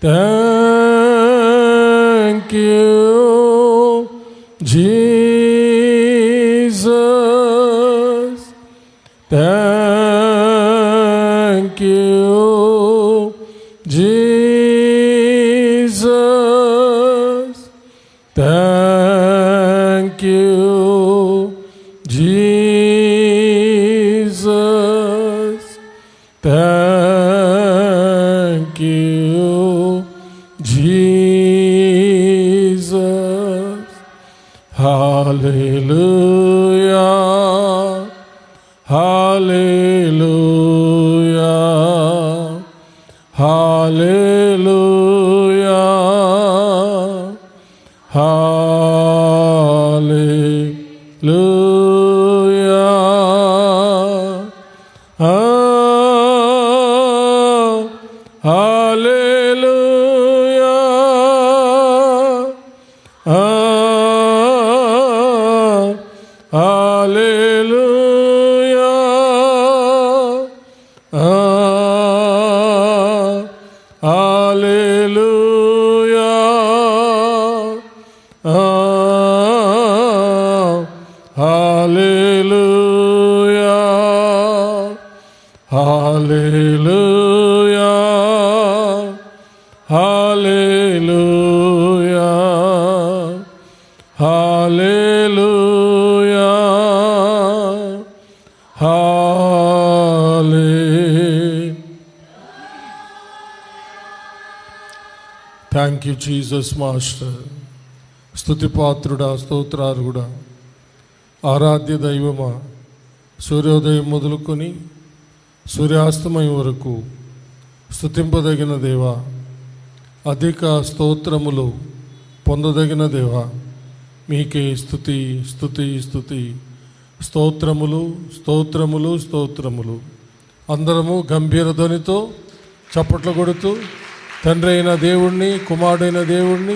Thank you, Jesus. Thank you, Jesus. Thank you, Jesus. Thank you, Jesus. Hallelujah. Hallelujah. Hallelujah. Hallelujah. Thank you Jesus master. స్తుతిపాత్రుడా, స్తోత్రార్హుడా, ఆరాధ్య దైవమా, సూర్యోదయం మొదలుకొని సూర్యాస్తమయం వరకు స్తుతింపదగిన దేవా, అధిక స్తోత్రములు పొందదగిన దేవా, మీకే స్తుతి స్తుతి స్తుతి. స్తోత్రములు స్తోత్రములు స్తోత్రములు. అందరము గంభీర ధ్వనితో చప్పట్లు కొడుతూ తండ్రి అయిన దేవుణ్ణి, కుమారుడైన దేవుణ్ణి,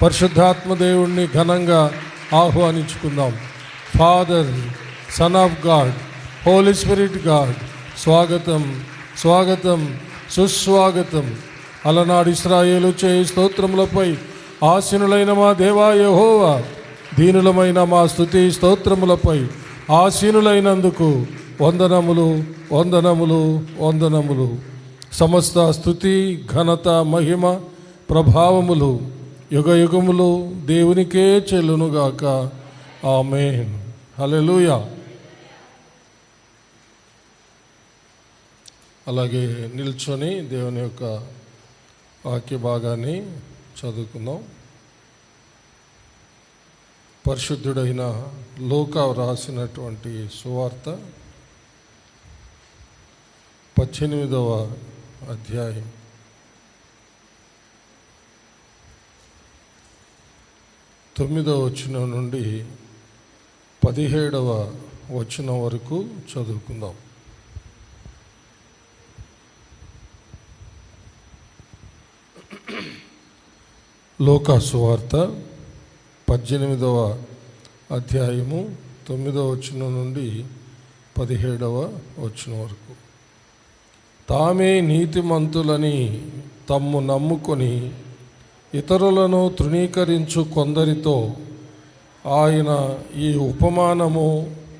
పరిశుద్ధాత్మ దేవుణ్ణి ఘనంగా ఆహ్వానించుకుందాం. Father, Son of God, Holy Spirit God, స్వాగతం స్వాగతం సుస్వాగతం. అలనాడు ఇశ్రాయేలు చేయి స్తోత్రములపై ఆసీనులైన మా దేవా యెహోవా, దీనులమైన మా స్తుతి స్తోత్రములపై ఆసీనులైనందుకు వందనములు వందనములు వందనములు. సమస్త స్తుతి, ఘనత, మహిమ, ప్రభావములు యుగ యుగములు దేవునికే చెల్లునుగాక. ఆమేన్. హల్లెలూయా. అలాగే నిల్చొని దేవుని యొక్క వాక్య భాగాన్ని చదువుకుందాం. పరిశుద్ధుడైన లూకా రాసినటువంటి సువార్త 18వ అధ్యాయం 9వ వచనం నుండి 17వ వచనం వరకు చదువుకుందాం. లూకా సువార్త 18వ అధ్యాయము 9వ వచనం నుండి 17వ వచనం వరకు. తామే నీతిమంతులని తమ్ము నమ్ముకొని ఇతరులను తృణీకరించు కొందరితో ఆయన ఈ ఉపమానము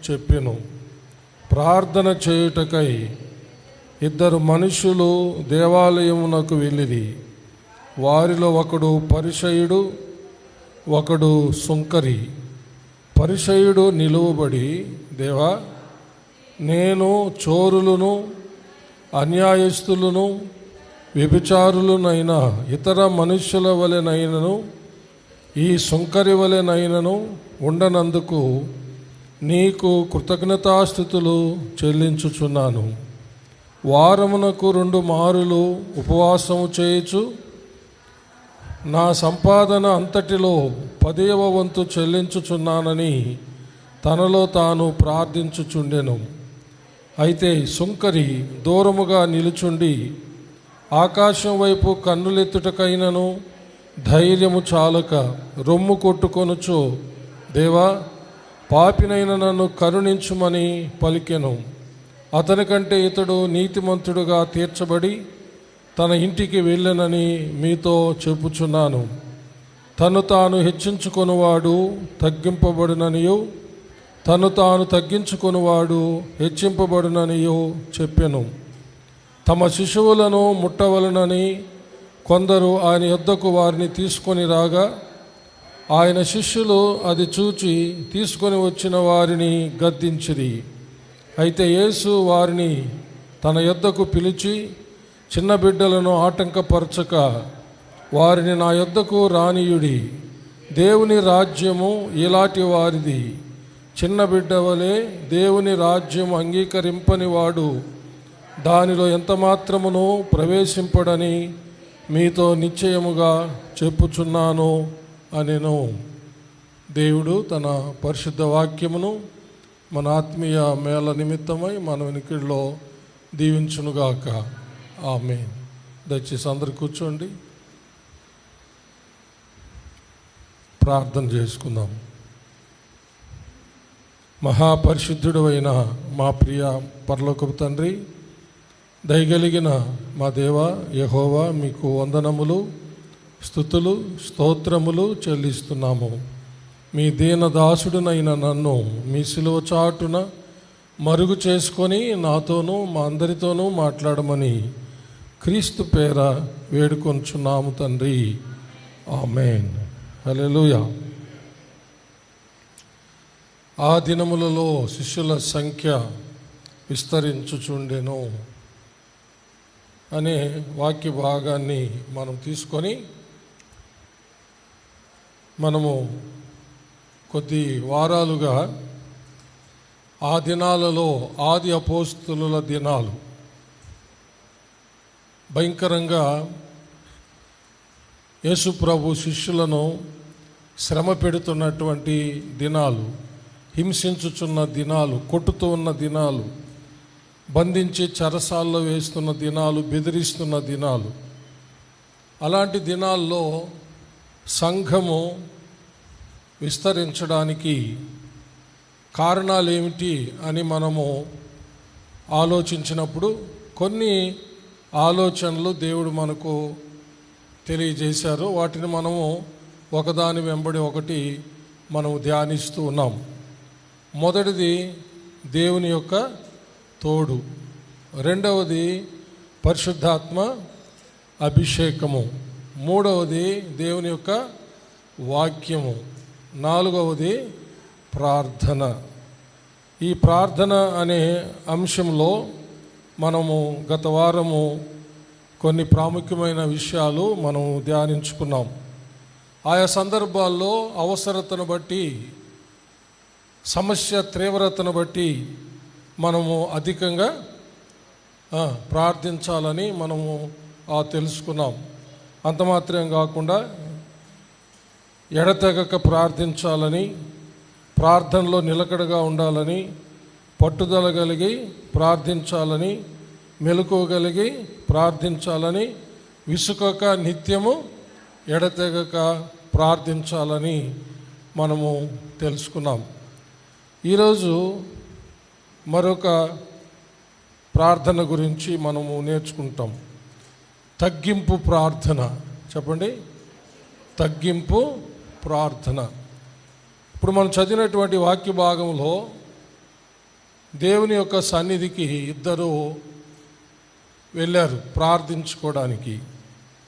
చెప్పెను. ప్రార్థన చేయుటకై 2 మనుషులు దేవాలయమునకు వెళ్ళిరి. వారిలో ఒకడు పరిసయ్యుడు, ఒకడు సుంకరి. పరిసయ్యుడు నిలువబడి, దేవా, నేను చోరులను, అన్యాయస్తులను, వ్యభిచారులనైన ఇతర మనుష్యుల వలెనైనను ఈ సుంకరి వలెనైనను ఉండనందుకు నీకు కృతజ్ఞతాస్తుతులు చెల్లించుచున్నాను. వారమునకు 2 మారులు ఉపవాసము చేయుచు నా సంపాదన అంతటిలో 10వ వంతు చెల్లించుచున్నానని తనలో తాను ప్రార్థించుచుండెను. అయితే సుంకరి దూరముగా నిలుచుండి ఆకాశం వైపు కన్నులెత్తుటకైనను ధైర్యము చాలక రొమ్ము కొట్టుకొనుచు, దేవా, పాపినైన నన్ను కరుణించుమని పలికెను. అతని కంటే ఇతడు నీతిమంతుడుగా తీర్చబడి తన ఇంటికి వెళ్ళనని మీతో చెప్పుచున్నాను. తను తాను హెచ్చించుకొనువాడు తగ్గింపబడుననియు, తను తాను తగ్గించుకొనువాడు హెచ్చింపబడుననియు చెప్పెను. తమ శిశువులను ముట్టవలనని కొందరు ఆయన యొద్దకు వారిని తీసుకొని రాగా, ఆయన శిష్యులు అది చూచి తీసుకొని వచ్చిన వారిని గద్దించిరి. అయితే యేసు వారిని తన యొద్దకు పిలిచి, చిన్న బిడ్డలను ఆటంకపరచక వారిని నా యొద్దకు రానియుడి. దేవుని రాజ్యము ఇలాంటి వారిది. చిన్న బిడ్డ వలె దేవుని రాజ్యం అంగీకరింపని వాడు దానిలో ఎంతమాత్రమును ప్రవేశింపడని మీతో నిశ్చయముగా చెప్పుచున్నాను అనెను. దేవుడు తన పరిశుద్ధ వాక్యమును మన ఆత్మీయ మేళ నిమిత్తమై మన వెనుకల్లో దీవించునుగాక. ఆమేన్. దయచేసి అందరు కూర్చోండి, ప్రార్థన చేసుకుందాం. మహాపరిశుద్ధుడు అయిన మా ప్రియ పరలోకపు తండ్రి, దయగలిగిన మా దేవ యెహోవా, మీకు వందనములు, స్తుతులు, స్తోత్రములు చెల్లిస్తున్నాము. మీ దీనదాసుడునైన నన్ను మీ సిలువ చాటున మరుగు చేసుకొని నాతోనూ మా అందరితోనూ మాట్లాడమని క్రీస్తు పేర వేడుకొంచున్నాము తండ్రి. ఆమేన్. హల్లెలూయా. ఆ దినములలో శిష్యుల సంఖ్య విస్తరించుచుండెను అనే వాక్య భాగాన్ని మనం తీసుకొని మనము కొద్ది వారాలుగా ఆ దినాలలో ఆది అపోస్తలుల దినాలు భయంకరంగా యేసు ప్రభు శిష్యులను శ్రమ పెడుతున్నటువంటి దినాలు, హింసించుచున్న దినాలు, కొట్టుతూ ఉన్న దినాలు, బంధించి చెరసాల్లో వేస్తున్న దినాలు, బెదిరిస్తున్న దినాలు. అలాంటి దినాల్లో సంఘము విస్తరించడానికి కారణాలు ఏమిటి అని మనము ఆలోచించినప్పుడు కొన్ని ఆలోచనలు దేవుడు మనకు తెలియజేశారు. వాటిని మనము ఒకదాని వెంబడి ఒకటి మనము ధ్యానిస్తూ ఉన్నాం. మొదటిది దేవుని యొక్క తోడు, రెండవది పరిశుద్ధాత్మ అభిషేకము, మూడవది దేవుని యొక్క వాక్యము, నాలుగవది ప్రార్థన. ఈ ప్రార్థన అనే అంశంలో మనము గత వారము కొన్ని ప్రాముఖ్యమైన విషయాలు మనము ధ్యానించుకున్నాం. ఆయా సందర్భాల్లో అవసరతను బట్టి, సమస్య తీవ్రతను బట్టి మనము అధికంగా ప్రార్థించాలని మనము తెలుసుకున్నాం. అంత మాత్రం కాకుండా ఎడతెగక ప్రార్థించాలని, ప్రార్థనలో నిలకడగా ఉండాలని, పట్టుదల కలిగి ప్రార్థించాలని, మెలకువగలిగి ప్రార్థించాలని, విసుకక నిత్యము ఎడతెగక ప్రార్థించాలని మనము తెలుసుకున్నాం. ఈరోజు మరొక ప్రార్థన గురించి మనము నేర్చుకుంటాం. తగ్గింపు ప్రార్థన. చెప్పండి, తగ్గింపు ప్రార్థన. ఇప్పుడు మనం చదివినటువంటి వాక్య భాగంలో దేవుని యొక్క సన్నిధికి ఇద్దరు వెళ్ళారు ప్రార్థించుకోవడానికి,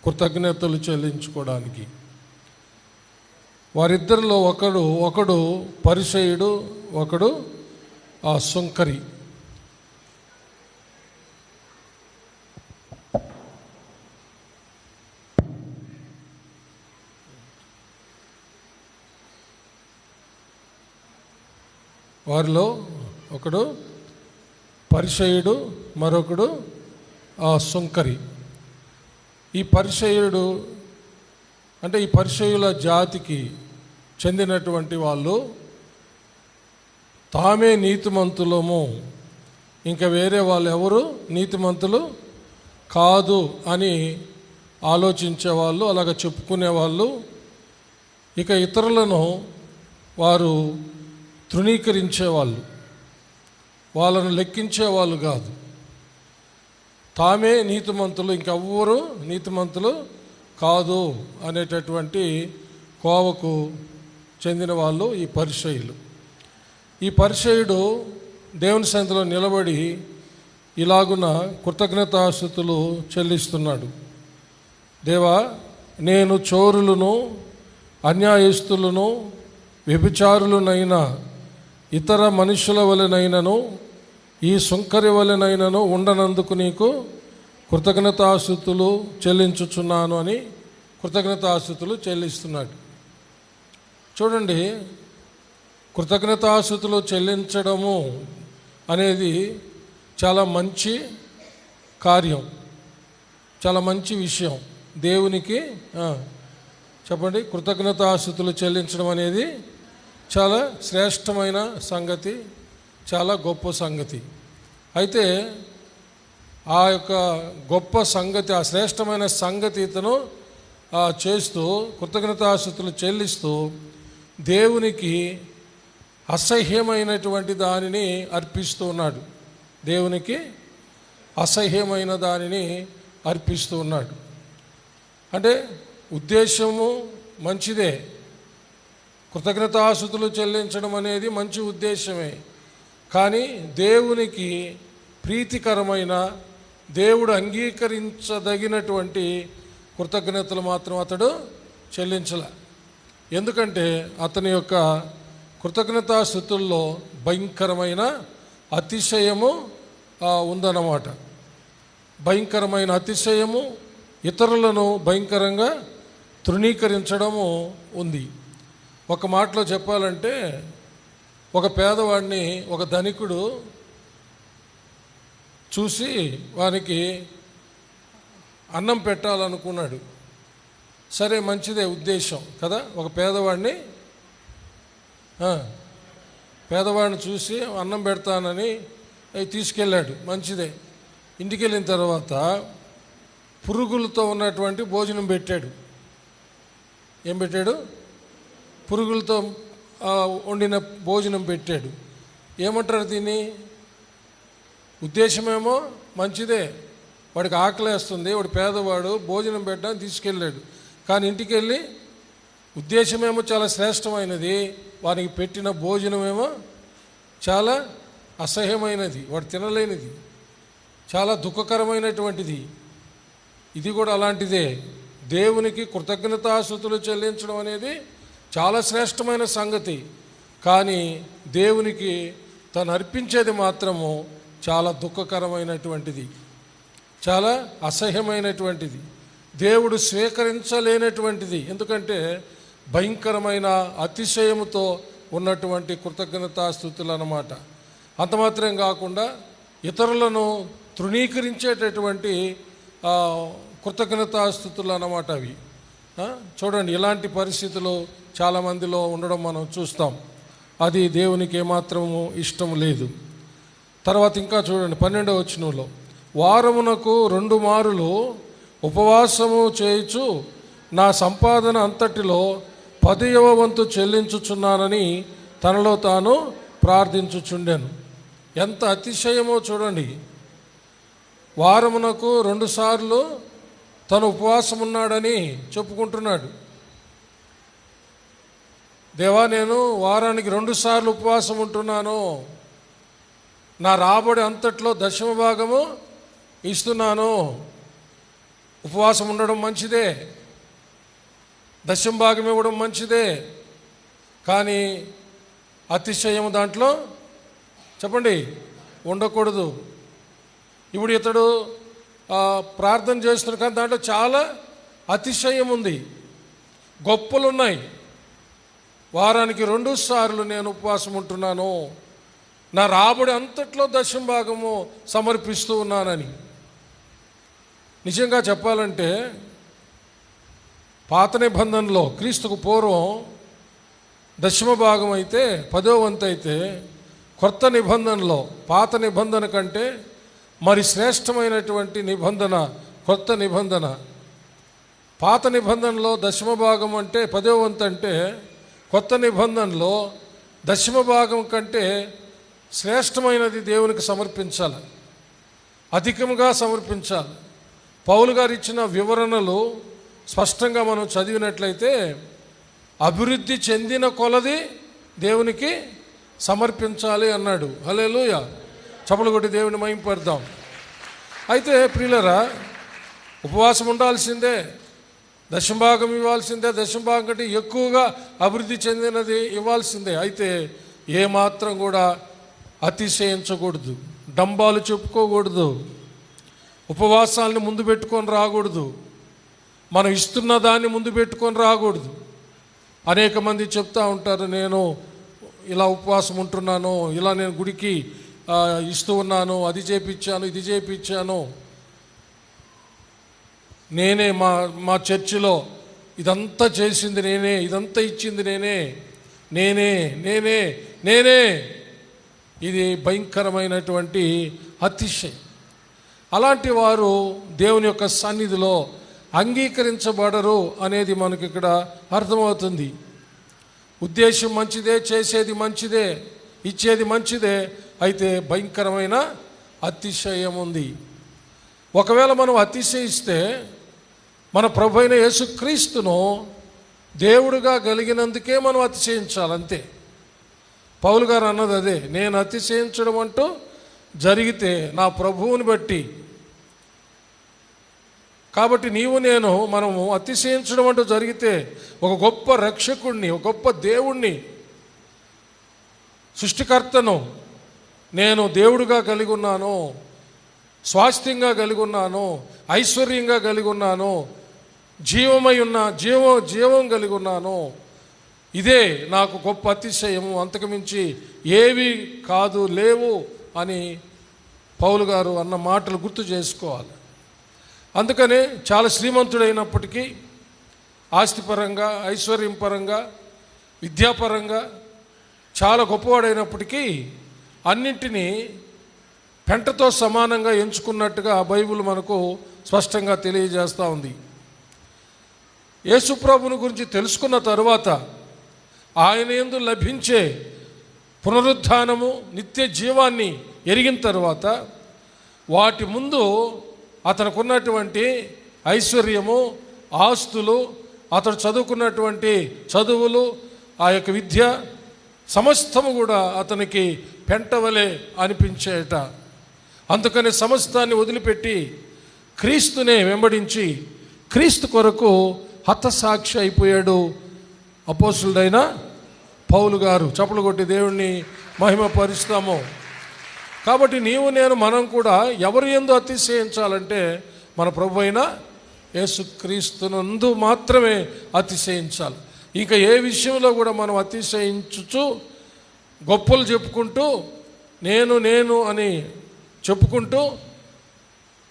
కృతజ్ఞతలు చెల్లించుకోవడానికి. వారిద్దరిలో ఒకడు పరిసయ్యుడు, ఒకడు ఆ సుంకరి. వారిలో ఒకడు పరిసయ్యుడు, మరొకడు ఆ సుంకరి. ఈ పరిసయ్యుడు అంటే ఈ పరిసయ్యుల జాతికి చెందినటువంటి వాళ్ళు తామే నీతిమంతులము, ఇంకా వేరే వాళ్ళు ఎవరు నీతిమంతులు కాదు అని ఆలోచించేవాళ్ళు, అలాగ చెప్పుకునేవాళ్ళు. ఇక ఇతరులను వారు తృణీకరించేవాళ్ళు, వాళ్ళను లెక్కించేవాళ్ళు కాదు. తామే నీతిమంతులు, ఇంకెవ్వరు నీతిమంతులు కాదు అనేటటువంటి కోవకు చెందిన వాళ్ళు ఈ పరిసయ్యులు. ఈ పరిసయ్యుడు దేవుని సన్నిధిలో నిలబడి ఇలాగున కృతజ్ఞతాస్తుతులు చెల్లిస్తున్నాడు. దేవా, నేను చోరులను, అన్యాయస్తులను, వ్యభిచారులనైనా, ఇతర మనుషుల వలెనైనను, ఈ సుంకరి వలెనైనను ఉండనందుకు నీకు కృతజ్ఞతాస్తుతులు చెల్లించుచున్నాను అని కృతజ్ఞతాస్తుతులు చెల్లిస్తున్నాడు. చూడండి, కృతజ్ఞతాస్తుతులు చెల్లించడము అనేది చాలా మంచి కార్యం, చాలా మంచి విషయం. దేవునికి చెప్పండి, కృతజ్ఞతాస్తుతులు చెల్లించడం అనేది చాలా శ్రేష్టమైన సంగతి, చాలా గొప్ప సంగతి. అయితే ఆ యొక్క గొప్ప సంగతి, ఆ శ్రేష్టమైన సంగతి ఇతను చేస్తూ కృతజ్ఞతాస్తుతులు చెల్లిస్తూ దేవునికి అసహ్యమైనటువంటి దానిని అర్పిస్తూ ఉన్నాడు. దేవునికి అసహ్యమైన దానిని అర్పిస్తూ ఉన్నాడు. అంటే ఉద్దేశము మంచిదే, కృతజ్ఞతాస్తుతులు చెల్లించడం అనేది మంచి ఉద్దేశమే. కానీ దేవునికి ప్రీతికరమైన, దేవుడు అంగీకరించదగినటువంటి కృతజ్ఞతలు మాత్రం అతడు చెల్లించల. ఎందుకంటే అతని యొక్క కృతజ్ఞతాస్తుతుల్లో భయంకరమైన అతిశయము ఉందన్నమాట. భయంకరమైన అతిశయము, ఇతరులను భయంకరంగా తృణీకరించడము ఉంది. ఒక మాటలో చెప్పాలంటే, ఒక పేదవాడిని ఒక ధనికుడు చూసి వానికి అన్నం పెట్టాలనుకున్నాడు. సరే, మంచిదే ఉద్దేశం కదా. ఒక పేదవాడిని చూసి అన్నం పెడతానని తీసుకెళ్ళాడు, మంచిదే. ఇంటికి వెళ్ళిన తర్వాత పురుగులతో ఉన్నటువంటి భోజనం పెట్టాడు. ఏం పెట్టాడు? పురుగులతో వండిన భోజనం పెట్టాడు. ఏమంటారు దీన్ని? ఉద్దేశమేమో మంచిదే, వాడికి ఆకలేస్తుంది, వాడు పేదవాడు, భోజనం పెట్టడానికి తీసుకెళ్ళాడు. కానీ ఇంటికి వెళ్ళి ఉద్దేశమేమో చాలా శ్రేష్టమైనది, వానికి పెట్టిన భోజనమేమో చాలా అసహ్యమైనది, వాడు తినలేనిది, చాలా దుఃఖకరమైనటువంటిది. ఇది కూడా అలాంటిదే. దేవునికి కృతజ్ఞతాస్తుతులు చెల్లించడం అనేది చాలా శ్రేష్టమైన సంగతి. కానీ దేవునికి తను అర్పించేది మాత్రము చాలా దుఃఖకరమైనటువంటిది, చాలా అసహ్యమైనటువంటిది, దేవుడు స్వీకరించలేనటువంటిది. ఎందుకంటే భయంకరమైన అతిశయముతో ఉన్నటువంటి కృతజ్ఞతాస్తుతులు అన్నమాట. అంత మాత్రం కాకుండా ఇతరులను తృణీకరించేటటువంటి కృతజ్ఞతాస్తుతులు అన్నమాట అవి. చూడండి, ఇలాంటి పరిస్థితులు చాలామందిలో ఉండడం మనం చూస్తాం. అది దేవునికి ఏమాత్రము ఇష్టం లేదు. తర్వాత ఇంకా చూడండి, 12వ వచనంలో, వారమునకు 2 మారులు ఉపవాసము చేయుచు నా సంపాదన అంతటిలో 10వ వంతు చెల్లించుచున్నానని తనలో తాను ప్రార్థించుచుండెను. ఎంత అతిశయమో చూడండి. వారమునకు 2 సార్లు తను ఉపవాసం ఉన్నాడని చెప్పుకుంటున్నాడు. దేవా, నేను వారానికి 2 సార్లు ఉపవాసం ఉంటున్నాను, నా రాబడి అంతట్లో 10వ భాగము ఇస్తున్నాను. ఉపవాసం ఉండడం మంచిదే, 10వ భాగం ఇవ్వడం మంచిదే. కానీ అతిశయం దాంట్లో చెప్పండి ఉండకూడదు. ఇప్పుడు ఇతడు ప్రార్థన చేస్తున్నాడు, కానీ దాంట్లో చాలా అతిశయం ఉంది, గొప్పలు ఉన్నాయి. వారానికి 2 సార్లు నేను ఉపవాసం ఉంటున్నాను, నా రాబడి అంతట్లో 10వ భాగము సమర్పిస్తూ ఉన్నానని. నిజంగా చెప్పాలంటే పాత నిబంధనలో క్రీస్తుకు పూర్వం 10వ భాగం అయితే 10వ వంతు అయితే, కొత్త నిబంధనలో పాత నిబంధన కంటే మరి శ్రేష్టమైనటువంటి నిబంధన కొత్త నిబంధన. పాత నిబంధనలో 10వ భాగం అంటే 10వ వంతు అంటే, కొత్త నిబంధనలో 10వ భాగం కంటే శ్రేష్టమైనది దేవునికి సమర్పించాలి. అధికంగా సమర్పించాలి. పౌలు గారు ఇచ్చిన వివరణలు స్పష్టంగా మనం చదివినట్లయితే అభివృద్ధి చెందిన కొలది దేవునికి సమర్పించాలి అన్నాడు. హల్లెలూయా, చప్పలు కొట్టి దేవుని మహిమపడదాం. అయితే ప్రియులరా, ఉపవాసం ఉండాల్సిందే, దశంభాగం ఇవ్వాల్సిందే, దశంభాగం కంటే ఎక్కువగా అభివృద్ధి చెందినది ఇవ్వాల్సిందే. అయితే ఏమాత్రం కూడా అతిశయించకూడదు, డంబాలు చెప్పుకోకూడదు, ఉపవాసాలను ముందు పెట్టుకొని రాకూడదు, మనం ఇస్తున్న దాన్ని ముందు పెట్టుకొని రాకూడదు. అనేక మంది చెప్తూ ఉంటారు, నేను ఇలా ఉపవాసం ఉంటున్నాను, ఇలా నేను గుడికి ఇస్తూ ఉన్నాను, అది చేపించాను, ఇది చేపించాను, నేనే మా చర్చిలో ఇదంతా చేసింది నేనే, ఇదంతా ఇచ్చింది నేనే నేనే నేనే నేనే ఇది భయంకరమైనటువంటి అతిశయం. అలాంటి వారు దేవుని యొక్క సన్నిధిలో అంగీకరించబడరు అనేది మనకి ఇక్కడ అర్థమవుతుంది. ఉద్దేశం మంచిదే, చేసేది మంచిదే, ఇచ్చేది మంచిదే, అయితే భయంకరమైన అతిశయం ఉంది. ఒకవేళ మనం అతిశయిస్తే మన ప్రభు అయిన యేసుక్రీస్తును దేవుడుగా కలిగినందుకే మనం అతిశయించాలి, అంతే. పౌలు గారు అన్నది అదే, నేను అతిశయించడం అంటూ జరిగితే నా ప్రభువుని బట్టి. కాబట్టి మనము అతిశయించడం అంటూ జరిగితే ఒక గొప్ప రక్షకుణ్ణి, ఒక గొప్ప దేవుణ్ణి, సృష్టికర్తను నేను దేవుడుగా కలిగి ఉన్నాను, స్వాస్థ్యంగా కలిగి ఉన్నాను, ఐశ్వర్యంగా కలిగి ఉన్నాను, జీవమై ఉన్న జీవం కలిగి ఉన్నాను, ఇదే నాకు గొప్ప అతిశయము, అంతకుమించి ఏవి కాదు, లేవు అని పౌలు గారు అన్న మాటలు గుర్తు చేసుకోవాలి. అందుకనే చాలా శ్రీమంతుడైనప్పటికీ, ఆస్తిపరంగా, ఐశ్వర్యం పరంగా, విద్యాపరంగా చాలా గొప్పవాడైనప్పటికీ అన్నింటినీ పెంటతో సమానంగా ఎంచుకున్నట్టుగా బైబిల్ మనకు స్పష్టంగా తెలియజేస్తూ ఉంది. యేసుప్రభుని గురించి తెలుసుకున్న తరువాత ఆయన యందు లభించే పునరుద్ధానము, నిత్య జీవాన్ని ఎరిగిన తర్వాత వాటి ముందు అతనుకున్నటువంటి ఐశ్వర్యము, ఆస్తులు, అతడు చదువుకున్నటువంటి చదువులు, ఆ యొక్క విద్య సమస్తము కూడా అతనికి పెంటవలే అనిపించేట. అందుకని సమస్తాన్ని వదిలిపెట్టి క్రీస్తునే వెంబడించి క్రీస్తు కొరకు హతసాక్షి అయిపోయాడు అపోస్తులుడైన పౌలు గారు. చప్పలు కొట్టి దేవుణ్ణి మహిమపరుస్తాము. కాబట్టి మనం కూడా ఎవరి యందు అతిశయించాలంటే మన ప్రభు అయిన యేసుక్రీస్తునందు మాత్రమే అతిశయించాలి. ఇంకా ఏ విషయంలో కూడా మనం అతిశయించుచు గొప్పలు చెప్పుకుంటూ నేను అని చెప్పుకుంటూ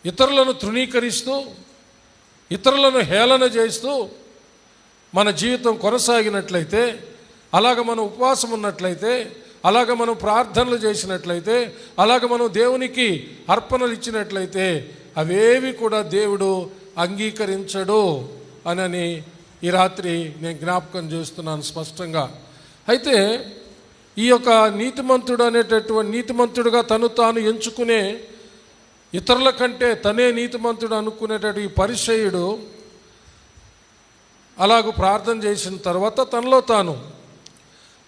ఇతరులను తృణీకరిస్తూ ఇతరులను హేళన చేస్తూ మన జీవితం కొనసాగినట్లయితే, అలాగ మనం ఉపవాసం ఉన్నట్లయితే, అలాగ మనం ప్రార్థనలు చేసినట్లయితే, అలాగ మనం దేవునికి అర్పణలు ఇచ్చినట్లయితే అవేవి కూడా దేవుడు అంగీకరించడు అని ఈ రాత్రి నేను జ్ఞాపకం చేస్తున్నాను స్పష్టంగా. అయితే ఈ యొక్క నీతిమంతుడుగా తను తాను ఎంచుకునే, ఇతరుల కంటే తనే నీతిమంతుడు అనుకునేటటువంటి ఈ పరిసయ్యుడు అలాగూ ప్రార్థన చేసిన తర్వాత తనలో తాను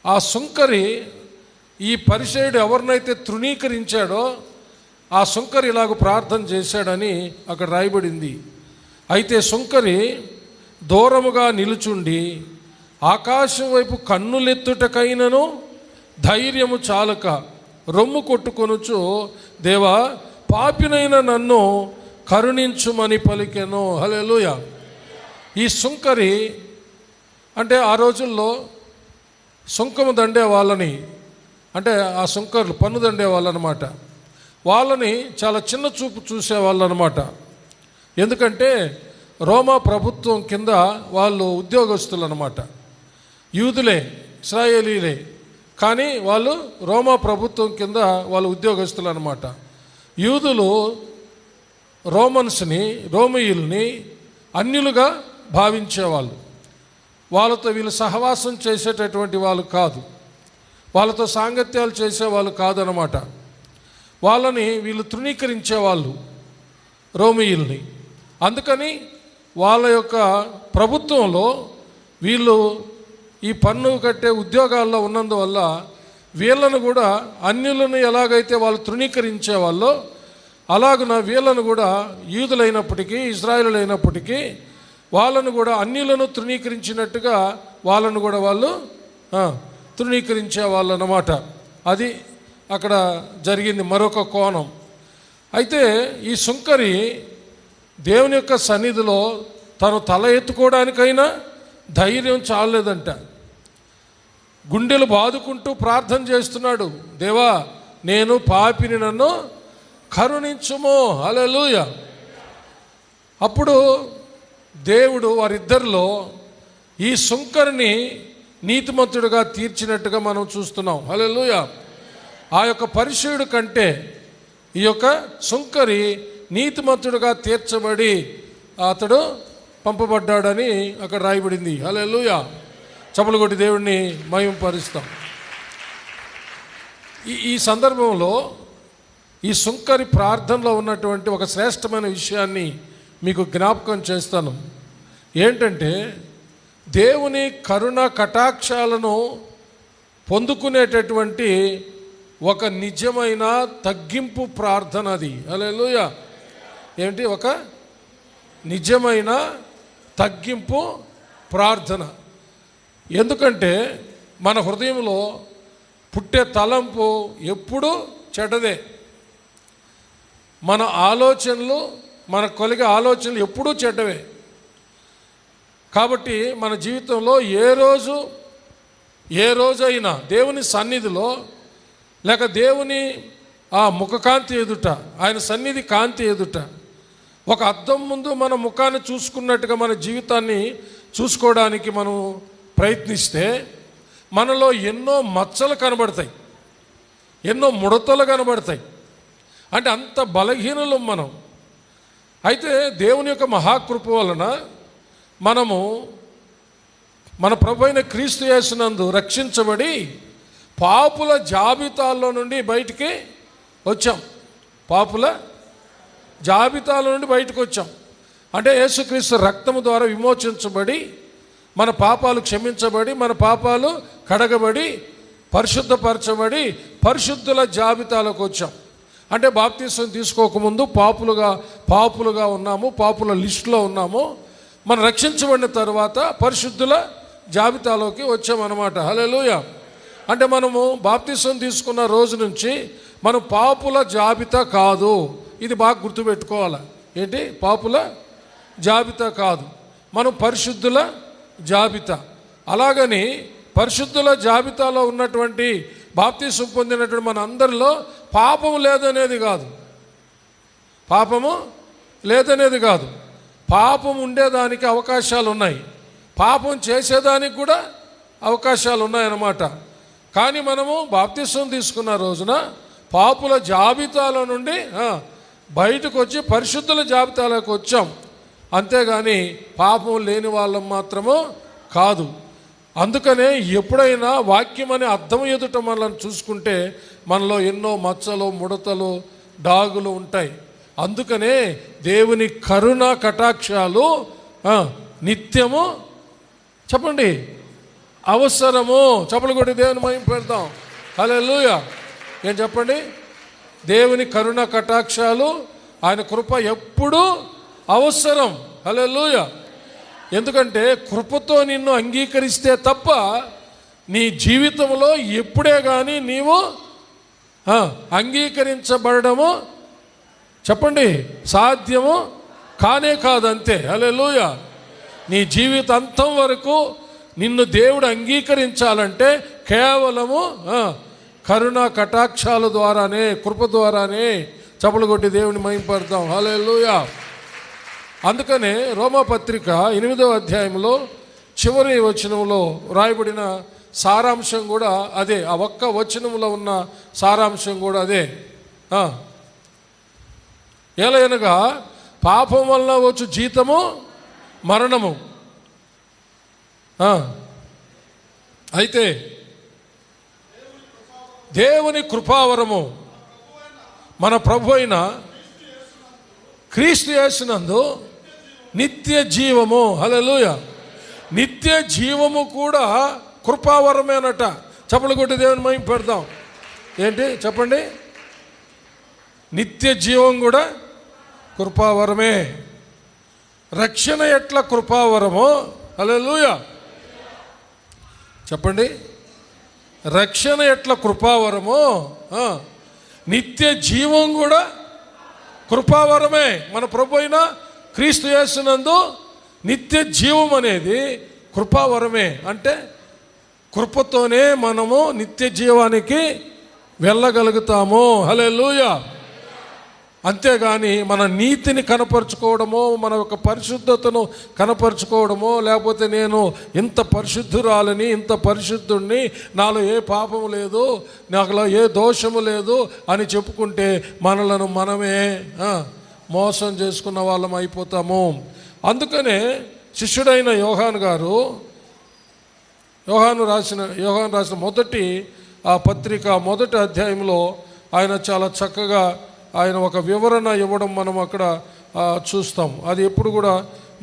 ఆ సుంకరి, ఈ పరిసయ్యుడు ఎవరినైతే తృణీకరించాడో ఆ సుంకరి ఇలాగ ప్రార్థన చేశాడని అక్కడ రాయబడింది. అయితే సుంకరి దూరముగా నిలుచుండి ఆకాశం వైపు కన్నులెత్తుటకైనను ధైర్యము చాలక రొమ్ము కొట్టుకొనుచు, దేవా పాపినైన నన్ను కరుణించుమని పలికెను. హల్లెలూయా. ఈ సుంకరి అంటే ఆ రోజుల్లో సుంకము దండే వాళ్ళని, అంటే ఆ సుంకర్లు పన్ను దండే వాళ్ళనమాట, వాళ్ళని చాలా చిన్న చూపు చూసేవాళ్ళు అనమాట. ఎందుకంటే రోమా ప్రభుత్వం కింద వాళ్ళు ఉద్యోగస్తులు అనమాట. యూదులే, ఇశ్రాయేలీలే, కానీ వాళ్ళు రోమా ప్రభుత్వం కింద వాళ్ళు ఉద్యోగస్తులు అనమాట. యూదులు రోమీయుల్ని అన్యులుగా భావించేవాళ్ళు. వాళ్ళతో వీళ్ళు సహవాసం చేసేటటువంటి వాళ్ళు కాదు, వాళ్ళతో సాంగత్యాలు చేసేవాళ్ళు కాదనమాట. వాళ్ళని వీళ్ళు తృణీకరించేవాళ్ళు, రోమియుల్ని. అందుకని వాళ్ళ యొక్క ప్రభుత్వంలో వీళ్ళు ఈ పన్ను కట్టే ఉద్యోగాల్లో ఉన్నందువల్ల వీళ్ళను కూడా అన్యులను ఎలాగైతే వాళ్ళు తృణీకరించే వాళ్ళో అలాగున వీళ్ళను కూడా యూదులైనప్పటికీ ఇశ్రాయేలులైనప్పటికీ వాళ్ళను కూడా అన్యులను తృణీకరించినట్టుగా వాళ్ళను కూడా వాళ్ళు తృణీకరించే వాళ్ళు అన్నమాట. అది అక్కడ జరిగింది మరొక కోణం. అయితే ఈ సుంకరి దేవుని యొక్క సన్నిధిలో తను తల ఎత్తుకోవడానికైనా ధైర్యం చాలలేదంట. గుండెలు బాదుకుంటూ ప్రార్థన చేస్తున్నాడు, దేవా నేను పాపిని, నన్ను కరుణించుము. హల్లెలూయా. అప్పుడు దేవుడు వారిద్దరిలో ఈ సుంకరిని నీతిమంతుడిగా తీర్చినట్టుగా మనం చూస్తున్నాం. హల్లెలూయా. ఆ యొక్క పరిశుద్ధుడి కంటే ఈ యొక్క సుంకరి నీతిమంతుడిగా తీర్చబడి అతడు పంపబడ్డాడని అక్కడ రాయబడింది. హల్లెలూయా. చప్పలు కొట్టి దేవుడిని మహిమపరుస్తాం. ఈ సందర్భంలో ఈ సుంకరి ప్రార్థనలో ఉన్నటువంటి ఒక శ్రేష్టమైన విషయాన్ని మీకు జ్ఞాపకం చేస్తాను. ఏంటంటే దేవుని కరుణ కటాక్షాలను పొందుకునేటటువంటి ఒక నిజమైన తగ్గింపు ప్రార్థన అది. హల్లెలూయా. ఏంటి? ఒక నిజమైన తగ్గింపు ప్రార్థన. ఎందుకంటే మన హృదయంలో పుట్టే తలంపు ఎప్పుడూ చెడ్డదే. మన ఆలోచనలు, మన కలిగే ఆలోచనలు ఎప్పుడూ చెడ్డవే. కాబట్టి మన జీవితంలో ఏ రోజైనా దేవుని సన్నిధిలో లేక దేవుని ఆ ముఖకాంతి ఎదుట, ఆయన సన్నిధి కాంతి ఎదుట ఒక అద్దం ముందు మన ముఖాన్ని చూసుకున్నట్టుగా మన జీవితాన్ని చూసుకోవడానికి మనం ప్రయత్నిస్తే మనలో ఎన్నో మచ్చలు కనబడతాయి, ఎన్నో ముడతలు కనబడతాయి. అంటే అంత బలహీనులు మనం. అయితే దేవుని యొక్క మహాకృప వలన మనము మన ప్రభువైన క్రీస్తు యేసునందు రక్షించబడి పాపుల జాబితాల్లో నుండి బయటికి వచ్చాం. పాపుల జాబితాలో నుండి బయటకు వచ్చాం. అంటే యేసుక్రీస్తు రక్తము ద్వారా విమోచించబడి మన పాపాలు క్షమించబడి మన పాపాలు కడగబడి పరిశుద్ధపరచబడి పరిశుద్ధుల జాబితాలోకి వచ్చాం. అంటే బాప్తీసం తీసుకోకముందు పాపులుగా ఉన్నాము, పాపుల లిస్టులో ఉన్నాము. మనం రక్షించబడిన తర్వాత పరిశుద్ధుల జాబితాలోకి వచ్చామన్నమాట. హల్లెలూయా. అంటే మనము బాప్తీసం తీసుకున్న రోజు నుంచి మనం పాపుల జాబితా కాదు. ఇది బాగా గుర్తుపెట్టుకోవాలి. ఏంటి? పాపుల జాబితా కాదు, మనం పరిశుద్ధుల జాబితా. అలాగని పరిశుద్ధుల జాబితాలో ఉన్నటువంటి బాప్తీసం పొందినటువంటి మన అందరిలో పాపము లేదనేది కాదు. పాపము లేదనేది కాదు. పాపం ఉండేదానికి అవకాశాలు ఉన్నాయి, పాపం చేసేదానికి కూడా అవకాశాలు ఉన్నాయన్నమాట. కానీ మనము బాప్తీసం తీసుకున్న రోజున పాపుల జాబితాలో నుండి బయటకు వచ్చి పరిశుద్ధుల జాబితాలోకి వచ్చాం. అంతేగాని పాపం లేని వాళ్ళం మాత్రము కాదు. అందుకనే ఎప్పుడైనా వాక్యం అనే అర్థం ఎదుట మనల్ని చూసుకుంటే మనలో ఎన్నో మచ్చలు, ముడతలు, డాగులు ఉంటాయి. అందుకనే దేవుని కరుణ కటాక్షాలు నిత్యము చెప్పండి అవసరము. చప్పలు కొట్టి దేవుని మహిమ పెడతాం. హల్లెలూయా. ఏం చెప్పండి? దేవుని కరుణ కటాక్షాలు, ఆయన కృప ఎప్పుడూ అవసరం. హల్లెలూయా. ఎందుకంటే కృపతో నిన్ను అంగీకరిస్తే తప్ప నీ జీవితంలో ఎప్పుడే కానీ నీవు అంగీకరించబడము చెప్పండి సాధ్యము కానే కాదంతే. హల్లెలూయా. నీ జీవితాంతం వరకు నిన్ను దేవుడు అంగీకరించాలంటే కేవలము కరుణ కటాక్షాల ద్వారానే, కృప ద్వారానే. చప్పలు కొట్టి దేవుని మహిమపడతాం. హల్లెలూయా. అందుకనే రోమాపత్రిక 8వ అధ్యాయంలో చివరి వచనంలో రాయబడిన సారాంశం కూడా అదే. ఆ ఒక్క వచనంలో ఉన్న సారాంశం కూడా అదే. ఏలయనగా పాపం వలన వచ్చు జీతము మరణము. అయితే దేవుని కృపావరము మన ప్రభు అయిన క్రీస్తు యేసునందు నిత్య జీవము. హల్లెలూయా. నిత్య జీవము కూడా కృపావరమేనట. చప్పలు కొట్టి దేవుని మహిమ పెడదాం. ఏంటి చెప్పండి? నిత్య జీవం కూడా కృపావరమే. రక్షణ ఎట్లా కృపావరమో, హల్లెలూయా చెప్పండి. రక్షణ ఎట్లా కృపావరమో నిత్య జీవం కూడా కృపావరమే. మన ప్రభు అయిన క్రీస్తు యేసునందు నిత్య జీవం అనేది కృపావరమే. అంటే కృపతోనే మనము నిత్య జీవానికి వెళ్ళగలుగుతాము. హల్లెలూయా. అంతేగాని మన నీతిని కనపరుచుకోవడమో, మన యొక్క పరిశుద్ధతను కనపరుచుకోవడమో, లేకపోతే నేను ఇంత పరిశుద్ధురాలని, ఇంత పరిశుద్ధుణ్ణి, నాలో ఏ పాపము లేదు, నాలో ఏ దోషము లేదు అని చెప్పుకుంటే మనలను మనమే మోసం చేసుకున్న వాళ్ళం అయిపోతాము. అందుకనే శిష్యుడైన యోహాను గారు యోహాను రాసిన మొదటి ఆ పత్రిక మొదటి అధ్యాయంలో ఆయన చాలా చక్కగా ఆయన ఒక వివరణ ఇవ్వడం మనం అక్కడ చూస్తాం. అది ఎప్పుడు కూడా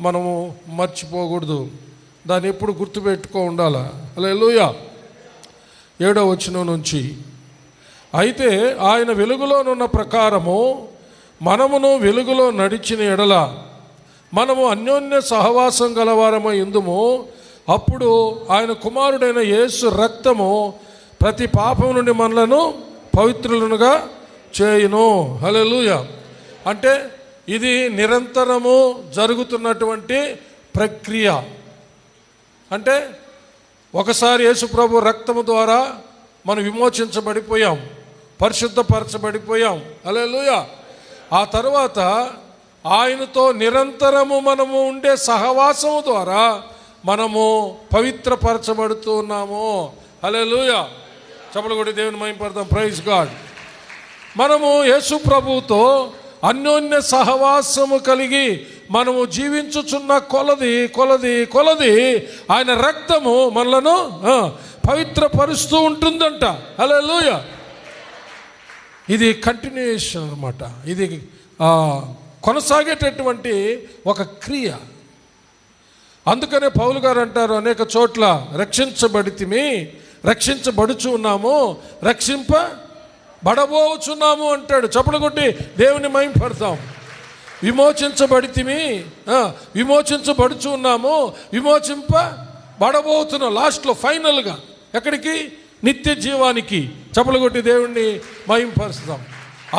మనము మర్చిపోకూడదు, దాన్ని ఎప్పుడు గుర్తుపెట్టుకో ఉండాలి. హల్లెలూయా. 7వ వచనం నుంచి, అయితే ఆయన వెలుగులోనున్న ప్రకారము మనమును వెలుగులో నడిచిన ఎడల మనము అన్యోన్య సహవాసం గలవారమై ఇందుము. అప్పుడు ఆయన కుమారుడైన యేసు రక్తము ప్రతి పాపం నుండి మనలను పవిత్రులనుగా చేయును. హల్లెలూయా. అంటే ఇది నిరంతరము జరుగుతున్నటువంటి ప్రక్రియ. అంటే ఒకసారి యేసు ప్రభు రక్తము ద్వారా మనం విమోచించబడిపోయాం, పరిశుద్ధపరచబడిపోయాం. హల్లెలూయా. ఆ తర్వాత ఆయనతో నిరంతరము మనము ఉండే సహవాసము ద్వారా మనము పవిత్రపరచబడుతూ ఉన్నాము. హల్లెలూయా. చప్పలు కొట్టి దేవుని మహిమపడతాం. Praise God. మనము యేసు ప్రభువుతో అన్యోన్య సహవాసము కలిగి మనము జీవించుచున్న కొలది ఆయన రక్తము మనలను పవిత్రపరుస్తూ ఉంటుందంట. హల్లెలూయా. ఇది కంటిన్యూయేషన్ అన్నమాట. ఇది కొనసాగేటటువంటి ఒక క్రియ. అందుకనే పౌలు గారు అంటారు అనేక చోట్ల, రక్షించబడుచు ఉన్నాము, రక్షింపబడబోచున్నాము అంటాడు. చప్పలు కొట్టి దేవుని మహిమపడతాం. విమోచించబడుచు ఉన్నాము, విమోచింపబడబోతున్నాం. లాస్ట్లో ఫైనల్గా ఎక్కడికి? నిత్య జీవానికి. చప్పలు కొట్టి దేవుణ్ణి మహిమపరుస్తాం.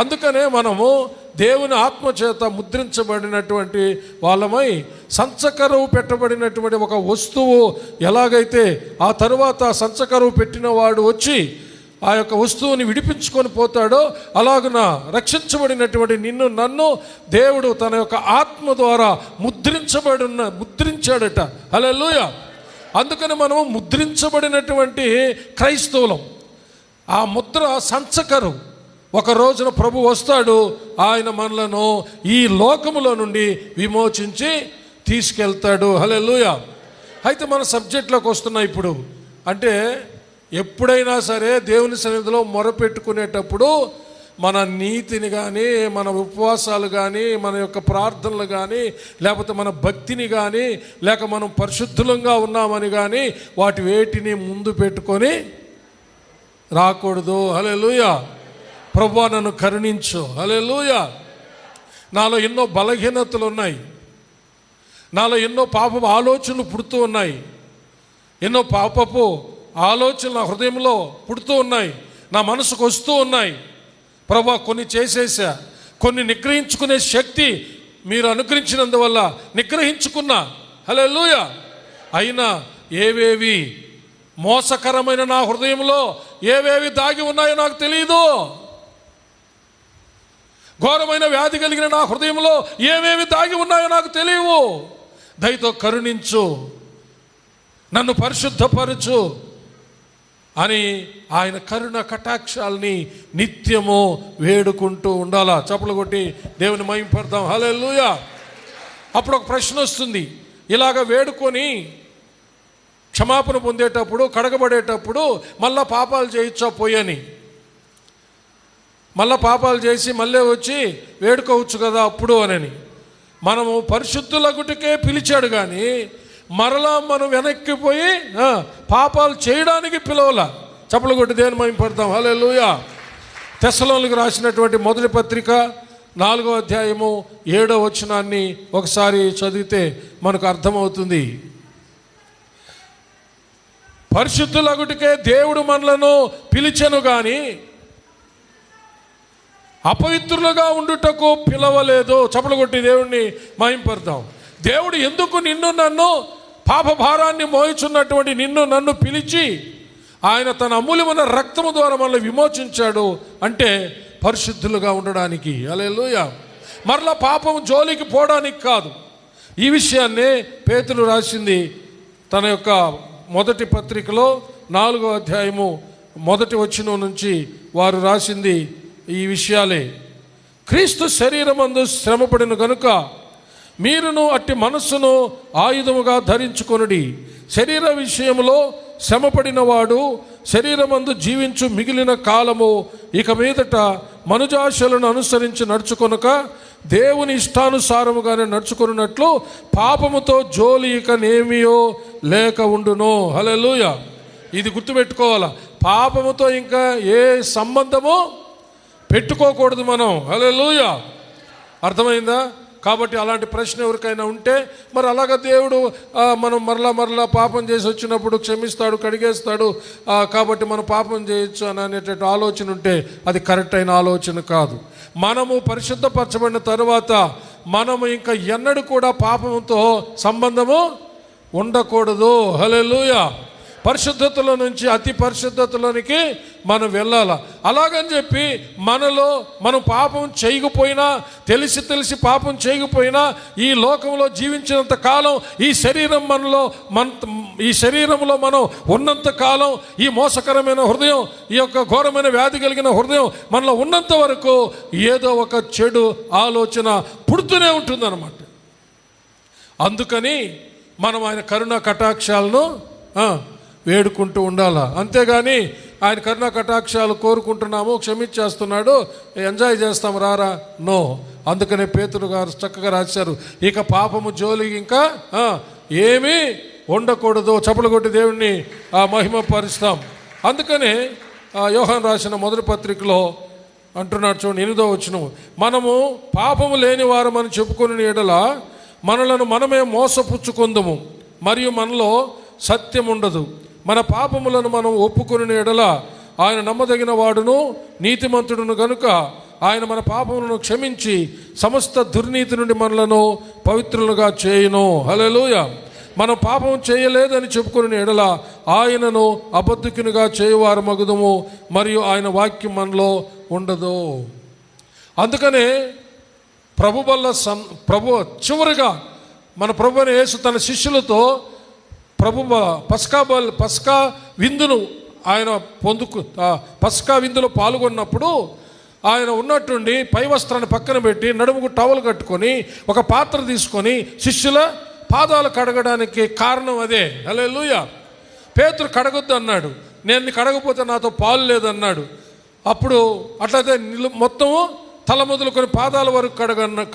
అందుకనే మనము దేవుని ఆత్మచేత ముద్రించబడినటువంటి వాళ్ళమై, సంచకరువు పెట్టబడినటువంటి ఒక వస్తువు ఎలాగైతే ఆ తరువాత సంచకరువు పెట్టిన వాడు వచ్చి ఆ యొక్క వస్తువుని విడిపించుకొని పోతాడో, అలాగున రక్షించబడినటువంటి నిన్ను నన్ను దేవుడు తన యొక్క ఆత్మ ద్వారా ముద్రించాడట. హల్లెలూయా. అందుకని మనము ముద్రించబడినటువంటి క్రైస్తవులం. ఆ ముద్ర సంచకరు. ఒక రోజున ప్రభు వస్తాడు, ఆయన మనలను ఈ లోకములో నుండి విమోచించి తీసుకెళ్తాడు. హల్లెలూయా. అయితే మన సబ్జెక్ట్లోకి వస్తున్నాయి ఇప్పుడు. అంటే ఎప్పుడైనా సరే దేవుని సన్నిధిలో మొరపెట్టుకునేటప్పుడు మన నీతిని కానీ, మన ఉపవాసాలు కానీ, మన యొక్క ప్రార్థనలు కానీ, లేకపోతే మన భక్తిని కానీ, లేక మనం పరిశుద్ధులంగా ఉన్నామని కానీ వాటి వేటిని ముందు పెట్టుకొని రాకూడదు. హల్లెలూయా. ప్రభువా నన్ను కరుణించు. హల్లెలూయా. నాలో ఎన్నో బలహీనతలు ఉన్నాయి, నాలో ఎన్నో పాపపు ఆలోచనలు పుడుతూ ఉన్నాయి, ఎన్నో పాపపు ఆలోచనలు నా హృదయంలో పుడుతూ ఉన్నాయి, నా మనసుకు వస్తూ ఉన్నాయి. ప్రభువా కొన్ని చేసేసా, కొన్ని నిగ్రహించుకునే శక్తి మీరు అనుగ్రహించినందువల్ల నిగ్రహించుకున్నా. హల్లెలూయా. అయినా ఏవేవి మోసకరమైన నా హృదయంలో ఏవేవి దాగి ఉన్నాయో నాకు తెలియదు. ఘోరమైన వ్యాధి కలిగిన నా హృదయంలో ఏవేవి దాగి ఉన్నాయో నాకు తెలియవు. దయతో కరుణించు, నన్ను పరిశుద్ధపరచు అని ఆయన కరుణ కటాక్షాలని నిత్యము వేడుకుంటూ ఉండాలా. చప్పలు కొట్టి దేవుని మహిమపడదాం. హల్లెలూయా. అప్పుడు ఒక ప్రశ్న వస్తుంది, ఇలాగ వేడుకొని క్షమాపణ పొందేటప్పుడు, కడగబడేటప్పుడు మళ్ళా పాపాలు చేయొచ్చా పోయని? మళ్ళీ పాపాలు చేసి మళ్ళీ వచ్చి వేడుకోవచ్చు కదా అప్పుడు అని. మనము పరిశుద్ధులగుటికే పిలిచాడు కానీ మరలా మనం వెనక్కిపోయి పాపాలు చేయడానికి పిలవలా. చప్పలు కొట్టి దేవుని మహిమపడతాం. హల్లెలూయా. తెస్సలోనికీయులకు రాసినటువంటి మొదటి పత్రిక 4వ అధ్యాయము 7వ వచనాన్ని ఒకసారి చదివితే మనకు అర్థమవుతుంది. పరిశుద్ధులగుటికే దేవుడు మనలను పిలిచెను గాని అపవిత్రులుగా ఉండుటకు పిలవలేదు. చప్పలు కొట్టి దేవుణ్ణి మహిమపడతాం. దేవుడు ఎందుకు నిన్ను నన్ను పాప భారాన్ని మోయిచున్నటువంటి నిన్ను నన్ను పిలిచి ఆయన తన అమూల్యమైన రక్తము ద్వారా మనల్ని విమోచించాడు అంటే పరిశుద్ధులుగా ఉండడానికి. హల్లెలూయా. మరలా పాపం జోలికి పోవడానికి కాదు. ఈ విషయాన్నే పేతురు రాసింది తన యొక్క మొదటి పత్రికలో 4వ అధ్యాయము 1వ వచనం నుంచి వారు రాసింది ఈ విషయాలే. క్రీస్తు శరీరమందు శ్రమపడిన గనుక మీరును అట్టి మనస్సును ఆయుధముగా ధరించుకొనుడి. శరీర విషయంలో శ్రమపడిన వాడు శరీరమందు జీవించు మిగిలిన కాలము ఇక మీదట మనుజాశలను అనుసరించి నడుచుకొనక దేవుని ఇష్టానుసారముగానే నడుచుకున్నట్లు పాపముతో జోలి ఇక నేమియో లేక ఉండును. హల్లెలూయా. ఇది గుర్తుపెట్టుకోవాలా. పాపముతో ఇంకా ఏ సంబంధము పెట్టుకోకూడదు మనం. హల్లెలూయా. అర్థమైందా? కాబట్టి అలాంటి ప్రశ్న ఎవరికైనా ఉంటే మరి అలాగా దేవుడు మనం మరలా పాపం చేసి వచ్చినప్పుడు క్షమిస్తాడు, కడిగేస్తాడు, కాబట్టి మనం పాపం చేయొచ్చు అని అనేటట్టు ఆలోచన ఉంటే అది కరెక్ట్ అయిన ఆలోచన కాదు. మనము పరిశుద్ధపరచబడిన తరువాత మనము ఇంకా ఎన్నడూ కూడా పాపంతో సంబంధము ఉండకూడదు. హల్లెలూయా. పరిశుద్ధతలో నుంచి అతి పరిశుద్ధతలోనికి మనం వెళ్ళాల. అలాగని చెప్పి మనం పాపం చేయకపోయినా, తెలిసి పాపం చేయకపోయినా, ఈ లోకంలో జీవించినంత కాలం ఈ శరీరంలో మనం ఉన్నంత కాలం ఈ మోసకరమైన హృదయం, ఈ యొక్క ఘోరమైన వ్యాధి కలిగిన హృదయం మనలో ఉన్నంత వరకు ఏదో ఒక చెడు ఆలోచన పుడుతూనే ఉంటుందన్నమాట. అందుకని మనం ఆయన కరుణా కటాక్షాలను వేడుకుంటూ ఉండాలా. అంతేగాని ఆయన కరుణా కటాక్షాలు కోరుకుంటున్నాము, క్షమించేస్తున్నాడు, ఎంజాయ్ చేస్తాం రారా, నో. అందుకనే పేతురు గారు చక్కగా రాశారు, ఇక పాపము జోలికి ఇంకా ఏమీ ఉండకూడదు. చప్పలు కొట్టి దేవుణ్ణి మహిమపరుస్తాం. అందుకనే యోహాను రాసిన మొదటి పత్రికలో అంటున్నాడు చూడండి 8వ వచనం, మనము పాపము లేని వారు మనం చెప్పుకుని ఎడల మనలను మనమే మోసపుచ్చుకొందుము మరియు మనలో సత్యం ఉండదు. మన పాపములను మనం ఒప్పుకుని ఎడల ఆయన నమ్మదగిన వాడును నీతిమంతుడును గనుక ఆయన మన పాపములను క్షమించి సమస్త దుర్నీతి నుండి మనలను పవిత్రులుగా చేయును. హల్లెలూయా. మనం పాపం చేయలేదని చెప్పుకుని ఎడల ఆయనను అబద్ధికునిగా చేయువారు మగుదుము మరియు ఆయన వాక్యం మనలో ఉండదు. అందుకనే ప్రభు చివరిగా మన ప్రభువైన యేసు తన శిష్యులతో పస్కా విందును ఆయన పస్కా విందులో పాల్గొన్నప్పుడు ఆయన ఉన్నట్టుండి పై వస్త్రాన్ని పక్కన పెట్టి నడుముకు టవల్ కట్టుకొని ఒక పాత్ర తీసుకొని శిష్యుల పాదాలు కడగడానికి కారణం అదే. హల్లెలూయా. పేతురు కడగొద్దు అన్నాడు, నేను కడగపోతే నాతో పాలు లేదన్నాడు. అప్పుడు అట్లయితే మొత్తము తల మొదలుకొని పాదాల వరకు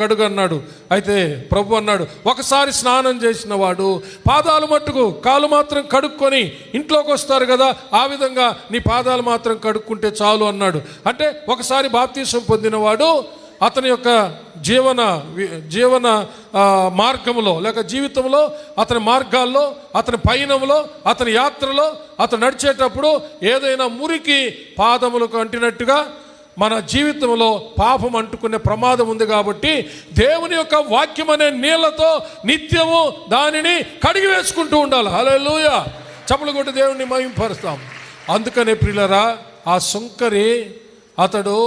కడుగన్నాడు. అయితే ప్రభు అన్నాడు, ఒకసారి స్నానం చేసిన వాడు పాదాలు మట్టుకు కాలు మాత్రం కడుక్కొని ఇంట్లోకి వస్తారు కదా, ఆ విధంగా నీ పాదాలు మాత్రం కడుక్కుంటే చాలు అన్నాడు. అంటే ఒకసారి బాప్తీసం పొందినవాడు అతని యొక్క జీవన మార్గంలో లేక జీవితంలో, అతని మార్గాల్లో, అతని పయనంలో, అతని యాత్రలో అతను నడిచేటప్పుడు ఏదైనా మురికి పాదములకు అంటినట్టుగా మన జీవితంలో పాపం అంటుకునే ప్రమాదం ఉంది. కాబట్టి దేవుని యొక్క వాక్యం అనే నీళ్లతో నిత్యము దానిని కడిగి వేసుకుంటూ ఉండాలి. హల్లెలూయా. చప్పలు కొట్టి దేవుణ్ణి మహిమపరుస్తాం. అందుకనే ప్రియులారా, ఆ సుంకరి అతడు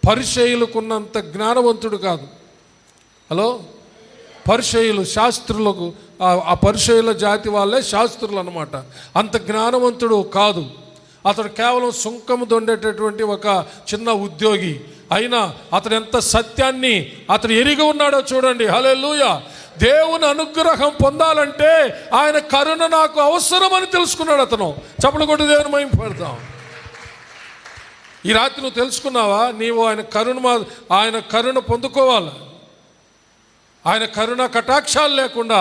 పరిసయ్యులకున్నంత జ్ఞానవంతుడు కాదు. పరిసయ్యులు శాస్త్రులకు, ఆ పరిసయ్యుల జాతి వాళ్ళే శాస్త్రులు అన్నమాట. అంత జ్ఞానవంతుడు కాదు. అతడు కేవలం సుంకము దొండేటటువంటి ఒక చిన్న ఉద్యోగి అయినా అతడు ఎంత సత్యాన్ని అతడు ఎరిగి ఉన్నాడో చూడండి. హల్లెలూయా. దేవుని అనుగ్రహం పొందాలంటే ఆయన కరుణ నాకు అవసరమని తెలుసుకున్నాడు అతను. చప్పలు కొట్టి దేవుని మహిమపడతాం. ఈ రాత్రి నువ్వు తెలుసుకున్నావా? నీవు ఆయన కరుణ పొందుకోవాలి. ఆయన కరుణ కటాక్షాలు లేకుండా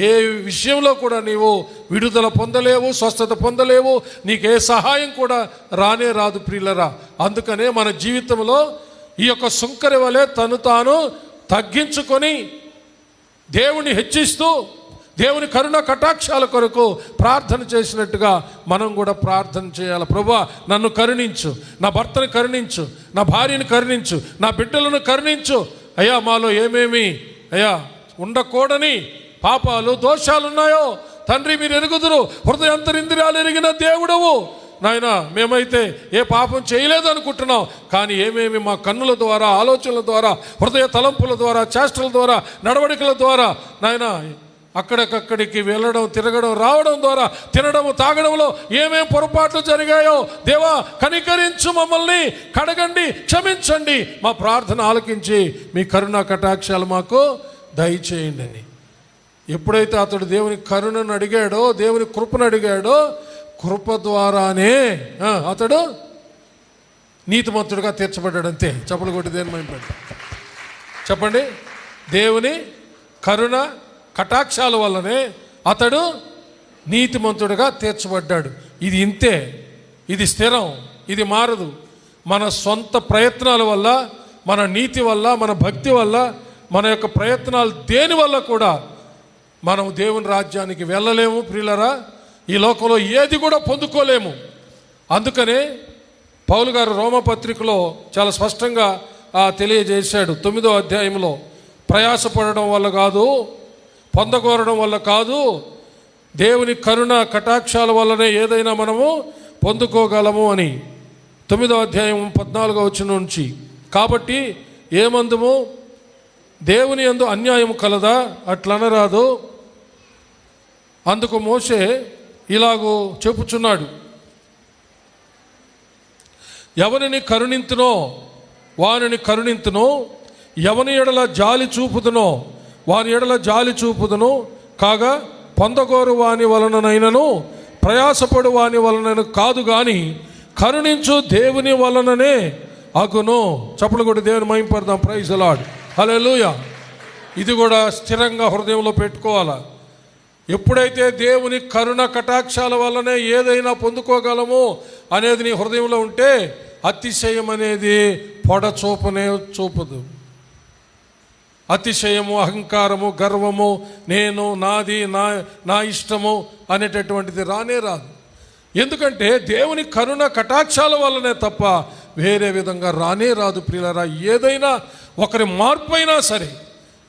ఏ విషయంలో కూడా నీవు విడుదల పొందలేవు, స్వస్థత పొందలేవు, నీకే సహాయం కూడా రానే రాదు ప్రియులరా. అందుకనే మన జీవితంలో ఈ యొక్క సుంకరి వలె తను తాను తగ్గించుకొని దేవుని హెచ్చిస్తూ దేవుని కరుణ కటాక్షాల కొరకు ప్రార్థన చేసినట్టుగా మనం కూడా ప్రార్థన చేయాలి. ప్రభువా, నన్ను కరుణించు, నా భర్తను కరుణించు, నా భార్యను కరుణించు, నా బిడ్డలను కరుణించు. అయ్యా, మాలో ఏమేమి అయ్యా ఉండకూడని పాపాలు దోషాలున్నాయో తండ్రి మీరు ఎరుగుదురు. హృదయాంతరింద్రియాలు ఎరిగిన దేవుడవు నాయన. మేమైతే ఏ పాపం చేయలేదనుకుంటున్నాం, కానీ ఏమేమి మా కన్నుల ద్వారా, ఆలోచనల ద్వారా, హృదయ తలంపుల ద్వారా, చేష్టల ద్వారా, నడవడికల ద్వారా నాయన అక్కడికక్కడికి వెళ్ళడం, తిరగడం, రావడం ద్వారా, తినడం, తాగడంలో ఏమేం పొరపాట్లు జరిగాయో దేవా కనికరించు, మమ్మల్ని కడగండి, క్షమించండి, మా ప్రార్థన ఆలకించి మీ కరుణా కటాక్షాలు మాకు దయచేయండి అని. ఎప్పుడైతే అతడు దేవుని కరుణను అడిగాడో, దేవుని కృపను అడిగాడో, కృప ద్వారానే అతడు నీతిమంతుడిగా తీర్చబడ్డాడు. అంతే. చప్పలు కొట్టి దేని మైంపడి చెప్పండి. దేవుని కరుణ కటాక్షాల వల్లనే అతడు నీతిమంతుడిగా తీర్చబడ్డాడు. ఇది ఇంతే, ఇది స్థిరం, ఇది మారదు. మన సొంత ప్రయత్నాల వల్ల, మన నీతి వల్ల, మన భక్తి వల్ల, మన యొక్క ప్రయత్నాలు దేని వల్ల కూడా మనం దేవుని రాజ్యానికి వెళ్ళలేము ప్రియులరా. ఈ లోకంలో ఏది కూడా పొందుకోలేము. అందుకనే పౌలు గారు రోమపత్రికలో చాలా స్పష్టంగా తెలియజేశాడు. 9వ అధ్యాయంలో ప్రయాసపడడం వల్ల కాదు, పొందగోరడం వల్ల కాదు, దేవుని కరుణ కటాక్షాల వల్లనే ఏదైనా మనము పొందుకోగలము అని. 9వ అధ్యాయం 14వ వచనం నుంచి. కాబట్టి ఏమందుము, దేవుని యందు అన్యాయం కలదా? అట్లనరాదు. అందుకు మోషే ఇలాగూ చెప్పుచున్నాడు, ఎవరిని కరుణింతునో వారిని కరుణింతును, ఎవని ఎడల జాలి చూపుదునో వాని ఎడల జాలి చూపుదును. కాగా పొందగోరు వాని వలననైనను ప్రయాసపడు వాని వలనను కాదు, గాని కరుణించు దేవుని వలననే అగును. చప్పలు కొట్టి దేవుని మహింపడదాం. Praise the Lord. హల్లెలూయా. ఇది కూడా స్థిరంగా హృదయంలో పెట్టుకోవాలా. ఎప్పుడైతే దేవుని కరుణ కటాక్షాల వల్లనే ఏదైనా పొందుకోగలము అనేది నీ హృదయంలో ఉంటే, అతిశయం అనేది పొడ చూపనే చూపదు. అతిశయము, అహంకారము, గర్వము, నేను, నాది, నా ఇష్టము అనేటటువంటిది రానే రాదు. ఎందుకంటే దేవుని కరుణ కటాక్షాల వల్లనే తప్ప వేరే విధంగా రానే రాదు ప్రియులారా. ఏదైనా ఒకరి మార్పు అయినా సరే,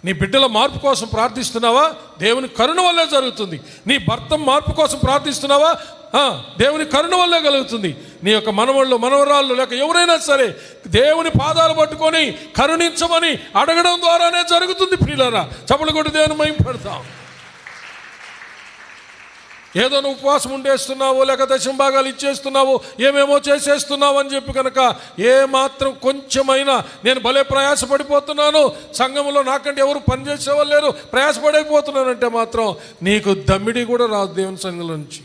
నీ బిడ్డల మార్పు కోసం ప్రార్థిస్తున్నావా? దేవుని కరుణ వల్లే జరుగుతుంది. నీ భర్త మార్పు కోసం ప్రార్థిస్తున్నావా? దేవుని కరుణ వల్లే కలుగుతుంది. నీ యొక్క మనవళ్ళు, మనవరాళ్ళు, లేక ఎవరైనా సరే దేవుని పాదాలు పట్టుకొని కరుణించమని అడగడం ద్వారానే జరుగుతుంది ప్రియులారా. చప్పలు కొట్టి దేవుని మహింపడతాం. ఏదో నువ్వు ఉపవాసం ఉండేస్తున్నావు, లేక దశమ భాగాలు ఇచ్చేస్తున్నావు, ఏమేమో చేసేస్తున్నావు అని చెప్పి కనుక ఏమాత్రం కొంచెమైనా నేను భలే ప్రయాసపడిపోతున్నాను, సంఘంలో నాకంటే ఎవరు పనిచేసేవాళ్ళు లేరు, ప్రయాసపడైపోతున్నానంటే మాత్రం నీకు దమ్మిడి కూడా రాదు దేవుని సంఘంలో నుంచి.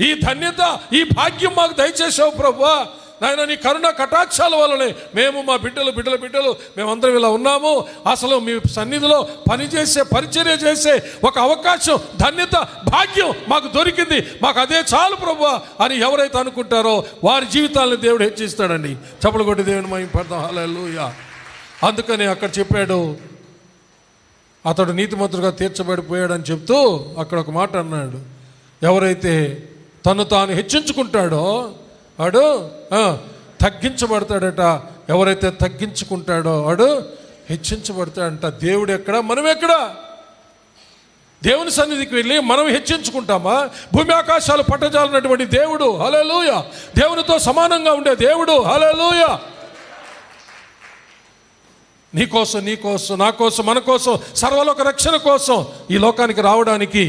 ఈ ధన్యత, ఈ భాగ్యం మాకు దయచేసావు ప్రభువా. నాయన నీ కరుణ కటాక్షాల వల్లనే మేము, మా బిడ్డలు మేమందరం ఇలా ఉన్నాము. అసలు మీ సన్నిధిలో పనిచేసే, పరిచర్య చేసే ఒక అవకాశం, ధన్యత, భాగ్యం మాకు దొరికింది, మాకు అదే చాలు ప్రభువా అని ఎవరైతే అనుకుంటారో వారి జీవితాలను దేవుడు హెచ్చిస్తాడండి. చప్పలు కొట్టి దేవుని మహింపడదాం. హల్లెలూయా. అందుకని అక్కడ చెప్పాడు, అతడు నీతిమంతుడుగా తీర్చబడిపోయాడని చెప్తూ అక్కడ ఒక మాట అన్నాడు. ఎవరైతే తను తాను హెచ్చించుకుంటాడో వాడు తగ్గించబడతాడట. ఎవరైతే తగ్గించుకుంటాడో వాడు హెచ్చించబడతాడంట. దేవుడు ఎక్కడ, మనం ఎక్కడ? దేవుని సన్నిధికి వెళ్ళి మనం హెచ్చించుకుంటామా? భూమి ఆకాశాలు పట్టజాలన్నటువంటి దేవుడు, హల్లెలూయా, దేవునితో సమానంగా ఉండే దేవుడు, హల్లెలూయా, నీకోసం, నా కోసం, మన కోసం, సర్వలోక రక్షణ కోసం ఈ లోకానికి రావడానికి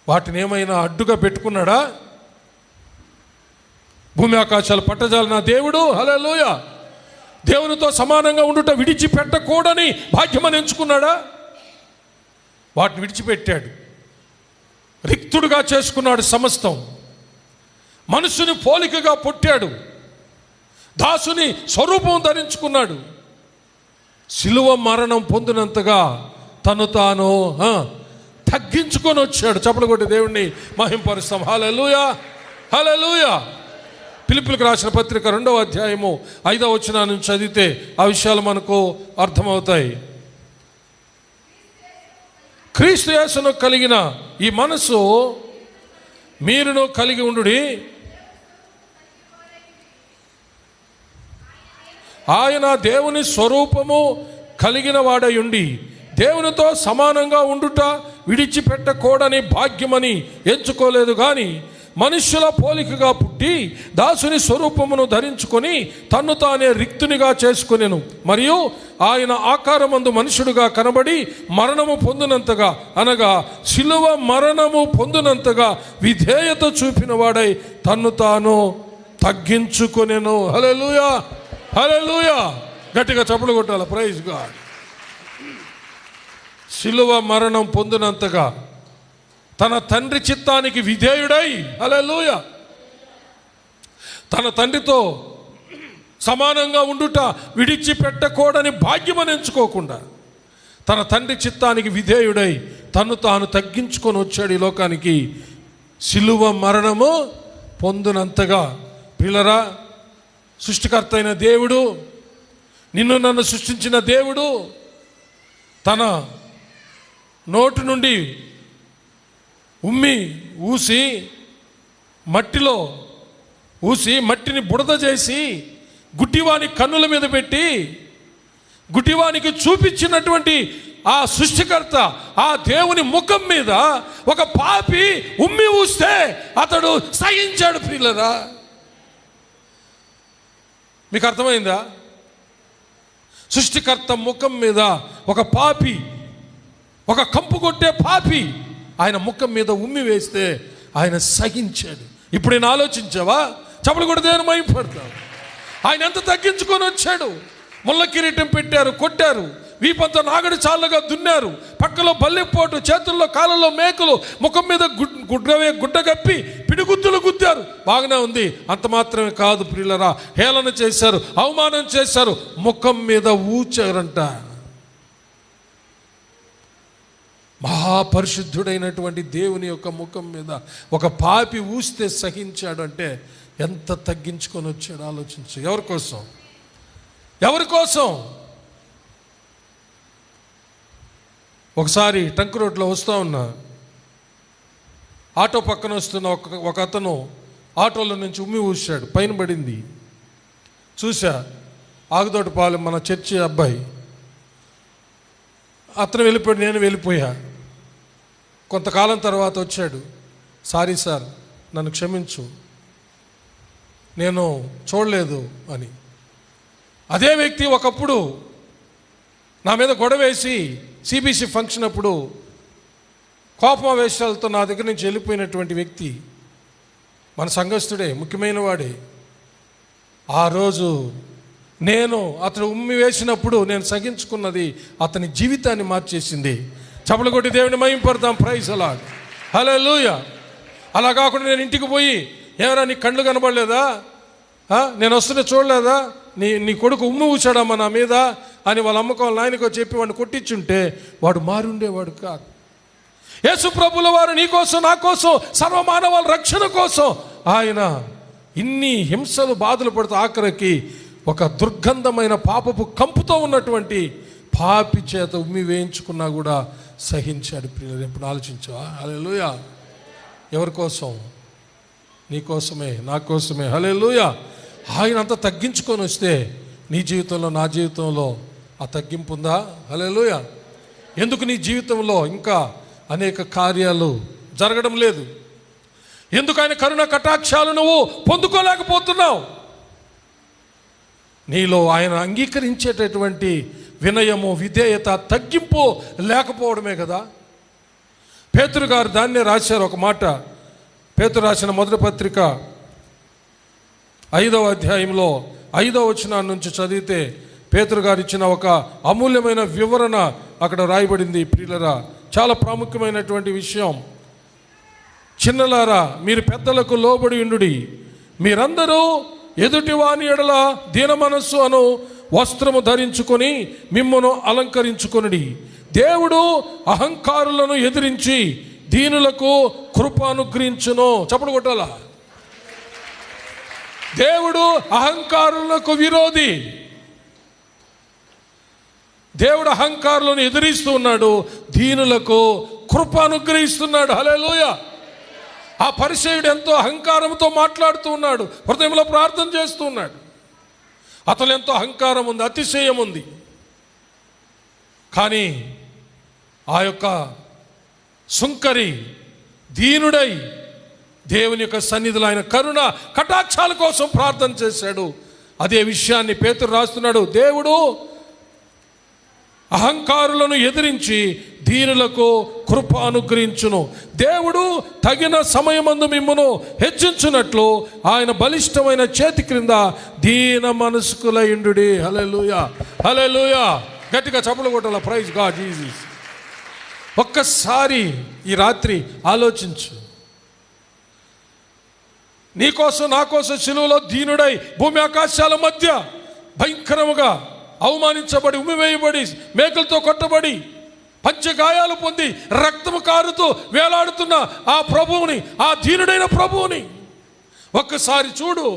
వాటిని ఏమైనా అడ్డుగా పెట్టుకున్నాడా? భూమి ఆకాశాలు పట్టజాలన దేవుడు, హల్లెలూయా, దేవునితో సమానంగా ఉండుట విడిచిపెట్టకూడని భాగ్యమని ఎంచుకున్నాడా? వాటిని విడిచిపెట్టాడు. రిక్తుడుగా చేసుకున్నాడు సమస్తం. మనుషుని పోలికగా పుట్టాడు, దాసుని స్వరూపం ధరించుకున్నాడు, శిలువ మరణం పొందినంతగా తను తాను తగ్గించుకొని వచ్చాడు. చప్పలు కొట్టి దేవుణ్ణి మహింపరుస్తాం. హల్లెలూయా, హల్లెలూయా. ఫిలిప్పీయులకు రాసిన పత్రిక 2వ అధ్యాయము 5వ వచనం నుంచి చదివితే ఆ విషయాలు మనకు అర్థమవుతాయి. క్రీస్తు యేసును కలిగిన ఈ మనసు మీరును కలిగి ఉండుడి. ఆయన దేవుని స్వరూపము కలిగిన వాడై ఉండి దేవునితో సమానంగా ఉండుట విడిచిపెట్టకూడని భాగ్యమని ఎంచుకోలేదు కానీ మనుష్యుల పోలికగా పుట్టి దాసుని స్వరూపమును ధరించుకొని తన్ను తానే రిక్తునిగా చేసుకొనెను. మరియు ఆయన ఆకారమందు మనుషుడుగా కనబడి మరణము పొందినంతగా, అనగా శిలువ మరణము పొందినంతగా విధేయత చూపిన వాడై తన్ను తాను తగ్గించుకొనెను. హల్లెలూయా, హల్లెలూయా. గట్టిగా చప్పలు కొట్టాలి. Praise God. శిలువ మరణం పొందినంతగా తన తండ్రి చిత్తానికి విధేయుడై, హల్లెలూయా, తన తండ్రితో సమానంగా ఉండుట విడిచిపెట్టకూడని భాగ్యమని ఎంచుకోకుండా తన తండ్రి చిత్తానికి విధేయుడై తను తాను తగ్గించుకొని వచ్చాడు ఈ లోకానికి. శిలువ మరణము పొందినంతగా. పిల్లరా, సృష్టికర్త అయిన దేవుడు, నిన్ను నన్ను సృష్టించిన దేవుడు తన నోటి నుండి ఊసి మట్టిని బుడద చేసి గుడ్డివాని కన్నుల మీద పెట్టి గుడ్డివానికి చూపించినటువంటి ఆ సృష్టికర్త, ఆ దేవుని ముఖం మీద ఒక పాపి ఊస్తే అతడు సహించాడు. ప్రియులరా, మీకు అర్థమైందా? సృష్టికర్త ముఖం మీద ఒక పాపి, ఒక కంపు కొట్టే పాపి ఆయన ముఖం మీద వేస్తే ఆయన సహించాడు. ఇప్పుడు నేను ఆలోచించావా? చప్పలు కూడా దేవుని మహిమపడతావు. ఆయన ఎంత తగ్గించుకొని వచ్చాడు. ముళ్ళ కిరీటం పెట్టారు, కొట్టారు, వీపంతా నాగడి చాళ్ళగా దున్నారు, పక్కలో బల్లెపోటు, చేతుల్లో కాళ్ళలో మేకలు, ముఖం మీద గుడ్డ కప్పి పిడిగుద్దులు గుద్దారు. బాగానే ఉంది. అంత మాత్రమే కాదు ప్రియులరా, హేళన చేశారు, అవమానం చేశారు, ముఖం మీద ఊచారంట. మహాపరిశుద్ధుడైనటువంటి దేవుని యొక్క ముఖం మీద ఒక పాపి ఊస్తే సహించాడు అంటే ఎంత తగ్గించుకొని వచ్చాడు ఆలోచించు. ఎవరి కోసం? ఎవరి కోసం? ఒకసారి టంక్ రోడ్లో వస్తూ ఉన్నా, ఆటో పక్కన వస్తున్న ఒక అతను ఆటోలో నుంచి ఊసాడు, పైన పడింది. చూసా, ఆగుదోటపాలెం మన చర్చి అబ్బాయి. అతను వెళ్ళిపోయాడు, నేను వెళ్ళిపోయా. కొంతకాలం తర్వాత వచ్చాడు, సారీ సార్, నన్ను క్షమించు, నేను చూడలేదు అని. అదే వ్యక్తి ఒకప్పుడు నా మీద గొడవేసి సిబిసి ఫంక్షన్ అప్పుడు కోపమావేశాలతో నా దగ్గర నుంచి వెళ్ళిపోయినటువంటి వ్యక్తి, మన సంఘస్థుడే, ముఖ్యమైన వాడే. ఆ రోజు అతను వేసినప్పుడు నేను సహించుకున్నది అతని జీవితాన్ని మార్చేసింది. చప్పలు కొట్టి దేవుని మహిమపడతాం. ప్రైజ్ అలాడ్, హల్లెలూయా. అలా కాకుండా నేను ఇంటికి పోయి, ఏమరా నీ కళ్ళు కనబడలేదా, నేను వస్తుంటే చూడలేదా, నీ కొడుకు ఊసాడమ్మా నా మీద అని వాళ్ళ అమ్మకం వాళ్ళ నాయనకో చెప్పి వాడిని కొట్టించుంటే వాడు మారుండేవాడు కాదు. యేసు ప్రభుల వారు నీ కోసం, నా కోసం, సర్వమానవాళ్ళ రక్షణ కోసం ఆయన ఇన్ని హింసలు బాధలు పడుతూ ఆఖరికి ఒక దుర్గంధమైన పాపపు కంపుతో ఉన్నటువంటి పాపి చేత వేయించుకున్నా కూడా సహించాడు. ప్రియులు, ఎప్పుడు ఆలోచించావా? హల్లెలూయా. ఎవరి కోసం? నీ కోసమే, నా కోసమే. హల్లెలూయా. ఆయన అంతా తగ్గించుకొని వస్తే నీ జీవితంలో, నా జీవితంలో ఆ తగ్గింపు ఉందా? హల్లెలూయా. ఎందుకు నీ జీవితంలో ఇంకా అనేక కార్యాలు జరగడం లేదు? ఎందుకు ఆయన కరుణ కటాక్షాలు నువ్వు పొందుకోలేకపోతున్నావు? నీలో ఆయన అంగీకరించేటటువంటి వినయము, విధేయత, తగ్గింపు లేకపోవడమే కదా. పేతురు గారు దాన్నే రాశారు. ఒక మాట, పేతురు రాసిన మొదటి పత్రిక 5వ అధ్యాయంలో 5వ వచనం నుంచి చదివితే పేతురు గారు ఇచ్చిన ఒక అమూల్యమైన వివరణ అక్కడ రాయబడింది. ప్రియులరా, చాలా ప్రాముఖ్యమైనటువంటి విషయం. చిన్నలారా, మీరు పెద్దలకు లోబడి ఉండుడి, మీరందరూ ఎదుటి వాని ఎడల దీన మనస్సు అను వస్త్రము ధరించుకొని మిమ్మును అలంకరించుకొనుడి. దేవుడు అహంకారులను ఎదిరించి దీనులకు కృప అనుగ్రహించును. చప్పుడు కొట్టాల. దేవుడు అహంకారులకు విరోధి. దేవుడు అహంకారులను ఎదిరిస్తూ ఉన్నాడు, దీనులకు కృప అనుగ్రహిస్తున్నాడు. హల్లెలూయా. ఆ పరిసయ్యుడు ఎంతో అహంకారంతో మాట్లాడుతూ ఉన్నాడు, హృదయంలో ప్రార్థన చేస్తూ ఉన్నాడు. అతను ఎంతో అహంకారం ఉంది, అతిశయం ఉంది. కానీ ఆ యొక్క సుంకరి దీనుడై దేవుని యొక్క సన్నిధిలో ఆయన కరుణ కటాక్షాల కోసం ప్రార్థన చేశాడు. అదే విషయాన్ని పేతురు రాస్తున్నాడు. దేవుడు అహంకారులను ఎదిరించి దీనులకు కృప అనుగ్రహించును. దేవుడు తగిన సమయమందు మిమ్మును హెచ్చించున్నట్లు ఆయన బలిష్టమైన చేతి క్రింద దీన మనస్కులయుండుడి. హల్లెలూయా, హల్లెలూయా. గట్టిగా చప్పట్లు కొట్టాల. Praise God Jesus. ఒక్కసారి ఈ రాత్రి ఆలోచించు. నీకోసం నా కోసం సిలువలో దీనుడై భూమి ఆకాశాల మధ్య భయంకరముగా అవమానించబడి, ఉమ్మివేయబడి, మేకలతో కొట్టబడి, పంచగాయాలు పొంది, రక్తము కారుతూ వేలాడుతున్న ఆ ప్రభువుని, ఆ దీనుడైన ప్రభువుని ఒక్కసారి చూడు.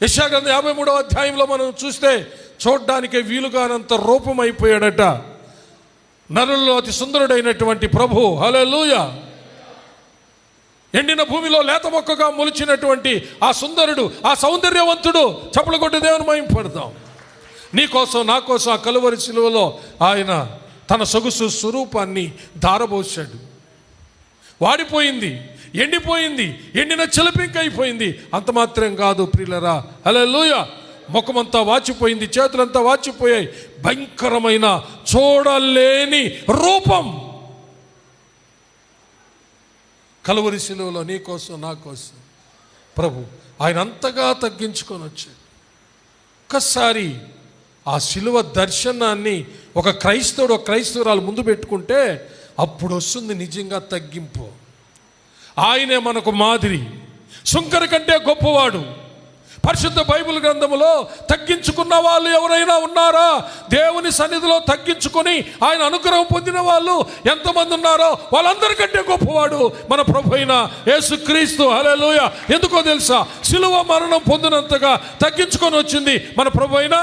యెషయా గ్రంథం 53వ అధ్యాయంలో మనం చూస్తే చూడ్డానికే వీలుగానంత రూపమైపోయాడట నరుల్లో అతి సుందరుడైనటువంటి ప్రభు. హల్లెలూయా. ఎండిన భూమిలో లేత మొక్కగా మొలిచినటువంటి ఆ సుందరుడు, ఆ సౌందర్యవంతుడు. చప్పలు కొట్టి దేవుని మహిమపడతాం. నీ కోసం నా కోసం ఆ కలువరి శిలువలో ఆయన తన సొగసు స్వరూపాన్ని ధారబోసాడు. వాడిపోయింది, ఎండిపోయింది, ఎండిన చిలపింకైపోయింది. అంత మాత్రం కాదు ప్రియులరా, హల్లెలూయా, ముఖమంతా వాచిపోయింది, చేతులంతా వాచిపోయాయి. భయంకరమైన చూడలేని రూపం. కలువరి శిలువలో నీ కోసం నా కోసం ప్రభు ఆయన అంతగా తగ్గించుకొని వచ్చాడు. ఒక్కసారి ఆ శిలువ దర్శనాన్ని ఒక క్రైస్తవుడు, ఒక క్రైస్తవురాలు ముందు పెట్టుకుంటే అప్పుడు వస్తుంది నిజంగా తగ్గింపు. ఆయనే మనకు మాదిరి. సుంకరి కంటే గొప్పవాడు. పరిశుద్ధ బైబిల్ గ్రంథములో తగ్గించుకున్న వాళ్ళు ఎవరైనా ఉన్నారా? దేవుని సన్నిధిలో తగ్గించుకొని ఆయన అనుగ్రహం పొందిన వాళ్ళు ఎంతమంది ఉన్నారో వాళ్ళందరికంటే గొప్పవాడు మన ప్రభు అయిన యేసుక్రీస్తు. హల్లెలూయా. ఎందుకో తెలుసా? సిలువ మరణం పొందినంతగా తగ్గించుకొని వచ్చింది మన ప్రభు అయిన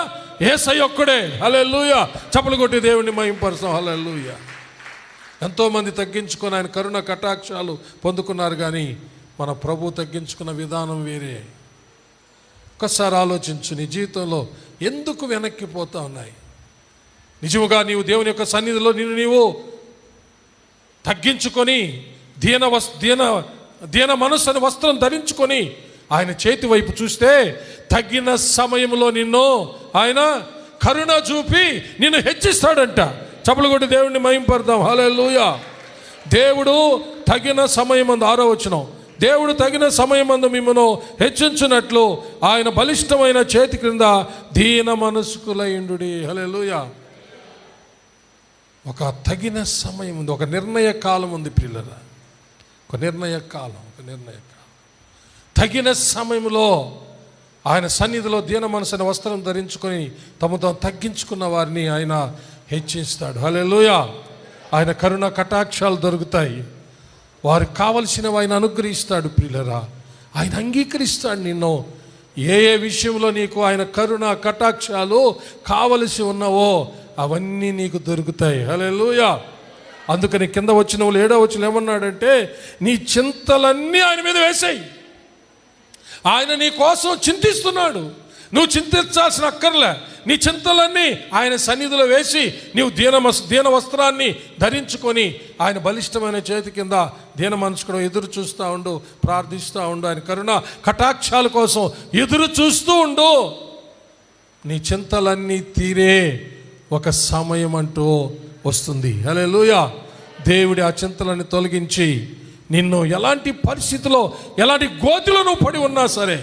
యేసయ్య ఒక్కడే. హల్లెలూయా. చప్పలు కొట్టి దేవుని మహిమపరుస్తాం. హల్లెలూయా. ఎంతోమంది తగ్గించుకొని ఆయన కరుణ కటాక్షాలు పొందుకున్నారు, కానీ మన ప్రభు తగ్గించుకున్న విధానం వేరే. ఒక్కసారి ఆలోచించు. నీ జీవితంలో ఎందుకు వెనక్కిపోతా ఉన్నాయి? నిజముగా నీవు దేవుని యొక్క సన్నిధిలో నిన్ను నీవు తగ్గించుకొని దీన మనస్సుని వస్త్రం ధరించుకొని ఆయన చేతి వైపు చూస్తే తగిన సమయంలో నిన్ను ఆయన కరుణ చూపి నిన్ను హెచ్చిస్తాడంట. చప్పలు కొట్టి దేవుడిని మహిమపడతాం. హల్లెలూయా. దేవుడు తగిన సమయమందు, 6వ వచనం, దేవుడు తగిన సమయమందు మిమ్మును హెచ్చించున్నట్లు ఆయన బలిష్టమైన చేతి క్రింద దీన మనస్కులయుండుడి. హల్లెలూయా. ఒక తగిన సమయం ఉంది, ఒక నిర్ణయ కాలం ఉంది ప్రియులరా. ఒక నిర్ణయ కాలం. తగిన సమయంలో ఆయన సన్నిధిలో దీన మనసుని వస్త్రం ధరించుకొని తమ తగ్గించుకున్న వారిని ఆయన హెచ్చిస్తాడు. హల్లెలూయా. ఆయన కరుణ కటాక్షాలు దొరుకుతాయి. వారికి కావలసినవి ఆయన అనుగ్రహిస్తాడు ప్రియులరా. ఆయన అంగీకరిస్తాడు నిన్ను. ఏ ఏ విషయంలో నీకు ఆయన కరుణ కటాక్షాలు కావలసి ఉన్నావో అవన్నీ నీకు దొరుకుతాయి. హల్లెలూయా. అందుకని కింద వచ్చిన వాళ్ళు 7వ వచనం ఏమన్నాడంటే, నీ చింతలన్నీ ఆయన మీద వేసాయి. ఆయన నీ కోసం చింతిస్తున్నాడు. నువ్వు చింతించాల్సిన అక్కర్లే. నీ చింతలన్నీ ఆయన సన్నిధిలో వేసి నీవు దీన వస్త్రాన్ని ధరించుకొని ఆయన బలిష్టమైన చేతి కింద దీన మనసుకు ఎదురు చూస్తూ ఉండు, ప్రార్థిస్తూ ఉండు. ఆయన కరుణ కటాక్షాల కోసం ఎదురు చూస్తూ ఉండు. నీ చింతలన్నీ తీరే ఒక సమయం అంటూ వస్తుంది. హల్లెలూయా. దేవుడి ఆ చింతలని తొలగించి నిన్ను ఎలాంటి పరిస్థితిలో, ఎలాంటి గోతిలో నువ్వు పడి ఉన్నా సరే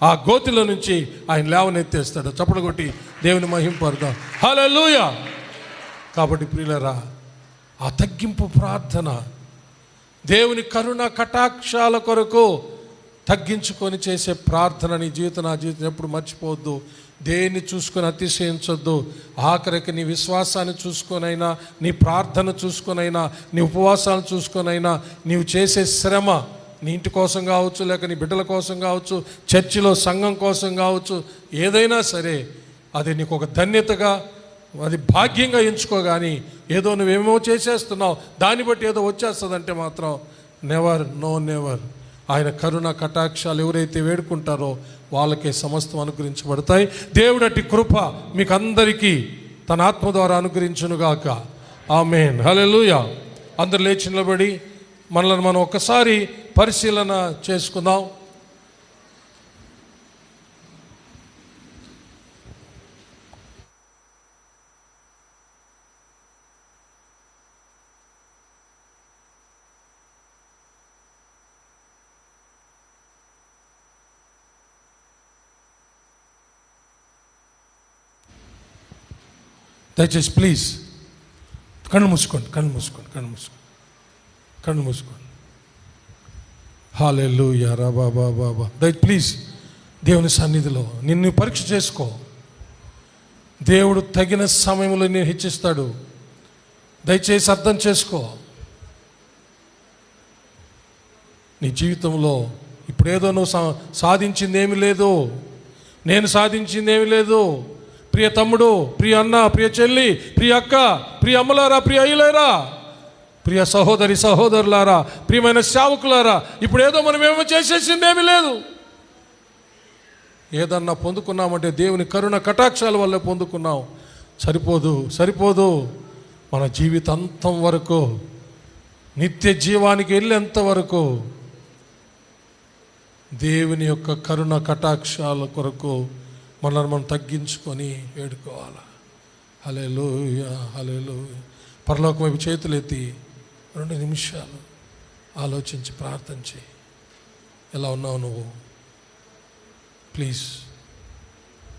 ఆ గోతిలో నుంచి ఆయన లేవనెత్తేస్తాడు. చప్పట్లు కొట్టి దేవుని మహిమపడదాం. హల్లెలూయా. కాబట్టి ప్రియులరా, ఆ తగ్గింపు ప్రార్థన, దేవుని కరుణ కటాక్షాల కొరకు తగ్గించుకొని చేసే ప్రార్థన నీ జీవితం నా జీవితం ఎప్పుడు మర్చిపోవద్దు. దేన్ని చూసుకొని అతిశయించొద్దు. ఆఖరికి నీ విశ్వాసాన్ని చూసుకొనైనా, నీ ప్రార్థన చూసుకొనైనా, నీ ఉపవాసాలు చూసుకొనైనా, నీవు చేసే శ్రమ నీ ఇంటి కోసం కావచ్చు, లేక నీ బిడ్డల కోసం కావచ్చు, చర్చిలో సంఘం కోసం కావచ్చు, ఏదైనా సరే అది నీకు ఒక ధన్యతగా, అది భాగ్యంగా ఎంచుకోగాని ఏదో నువ్వేమో చేసేస్తున్నావు దాన్ని బట్టి ఏదో వచ్చేస్తుందంటే మాత్రం నెవర్, నో నెవర్. ఆయన కరుణ కటాక్షాలు ఎవరైతే వేడుకుంటారో వాళ్ళకే సమస్తం అనుగ్రహించబడతాయి. దేవుడటి కృప మీకు అందరికీ తన ఆత్మ ద్వారా అనుగ్రహించునుగాక. ఆమేన్. హల్లెలూయా. అందరు లేచి నిలబడి మనల్ని మనం ఒక్కసారి పరిశీలన చేసుకుందాం. దయచేసి ప్లీజ్ కళ్ళు మూసుకోండి. హల్లెలూయా. రా బాబా ప్లీజ్ దేవుని సన్నిధిలో నిన్ను పరీక్ష చేసుకో. దేవుడు తగిన సమయంలో నేను హెచ్చిస్తాడు. దయచేసి అర్థం చేసుకో. నీ జీవితంలో ఇప్పుడేదో నువ్వు సాధించింది ఏమీ లేదు, నేను సాధించింది ఏమీ లేదు. ప్రియ తమ్ముడు, ప్రియ అన్న, ప్రియ చెల్లి, ప్రియ అక్క, ప్రియ అమ్మలారా, ప్రియ అయ్యలారా, ప్రియ సహోదరి సహోదరులారా, ప్రియమైన సేవకులారా, ఇప్పుడు ఏదో మనం ఏమో చేసేసింది ఏమీ లేదు. ఏదన్నా పొందుకున్నామంటే దేవుని కరుణ కటాక్షాల వల్ల పొందుకున్నాం. సరిపోదు. మన జీవితాంతం వరకు, నిత్య జీవానికి వెళ్ళేంత వరకు దేవుని యొక్క కరుణ కటాక్షాల కొరకు మనల్ని మనం తగ్గించుకొని వేడుకోవాలి. హల్లెలూయా. పరలోకం వైపు చేతులెత్తి 2 నిమిషాలు ఆలోచించి ప్రార్థన చేయి. ఎలా ఉన్నావు నువ్వు? ప్లీజ్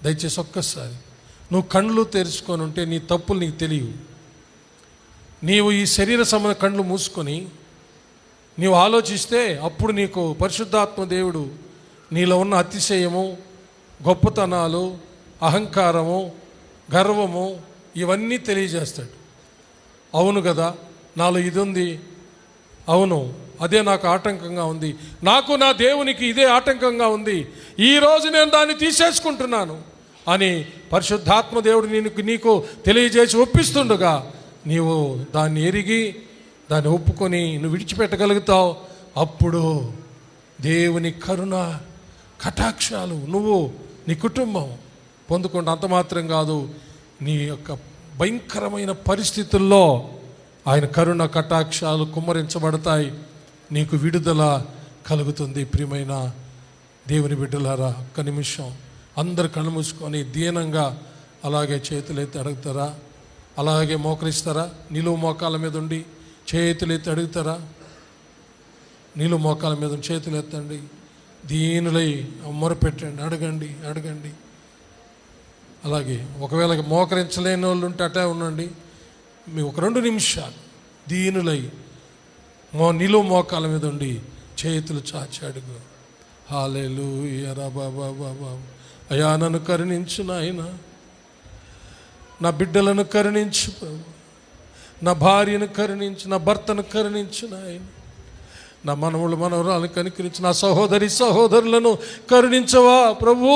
దయచేసి ఒక్కసారి నువ్వు కళ్ళు తెరుచుకొని ఉంటే నీ తప్పులు నీకు తెలియవు. నీవు ఈ శరీర సంబంధ కళ్ళు మూసుకొని నీవు ఆలోచిస్తే అప్పుడు నీకు పరిశుద్ధాత్మ దేవుడు నీలో ఉన్న అతిశయము, గొప్పతనాలు, అహంకారము, గర్వము ఇవన్నీ తెలియజేస్తాడు. అవును కదా, నాలో ఇది ఉంది, అవును అదే నాకు ఆటంకంగా ఉంది, నాకు నా దేవునికి ఇదే ఆటంకంగా ఉంది, ఈరోజు నేను దాన్ని తీసేసుకుంటున్నాను అని పరిశుద్ధాత్మ దేవుడు నీకు తెలియజేసి ఒప్పిస్తుండగా నీవు దాన్ని ఎరిగి దాన్ని ఒప్పుకొని నువ్వు విడిచిపెట్టగలుగుతావు. అప్పుడు దేవుని కరుణ కటాక్షాలు నువ్వు, నీ కుటుంబం పొందుకుంటే అంత మాత్రం కాదు, నీ యొక్క భయంకరమైన పరిస్థితుల్లో ఆయన కరుణ కటాక్షాలు కుమ్మరించబడతాయి. నీకు విడుదల కలుగుతుంది. ప్రియమైన దేవుని బిడ్డలారా, ఒక్క నిమిషం అందరు కళ్ళు మూసుకొని దీనంగా అలాగే చేతులెత్తి అడుగుతారా? అలాగే మోకరిస్తారా? నిలువు మోకాల మీద ఉండి చేతులెత్తి అడుగుతారా? నిలువు మోకాల మీద చేతులు ఎత్తండి. దీనులై మొరపెట్టండి, అడగండి. అలాగే ఒకవేళ మోకరించలేని వాళ్ళు ఉంటే అటే ఉండండి. మీ ఒక 2 నిమిషాలు దీనులై నిలువు మోకాల మీద ఉండి చేతులు చాచి అడుగు. హల్లెలూయా. బాబా అయ్యా, నన్ను కరుణించు నాయన, నా బిడ్డలను కరుణించు, నా భార్యను కరుణించు, నా భర్తను కరుణించు నాయన, నా మనవులు మనవరాలను కనికరించు, నా సహోదరి సహోదరులను కరుణించవా ప్రభు.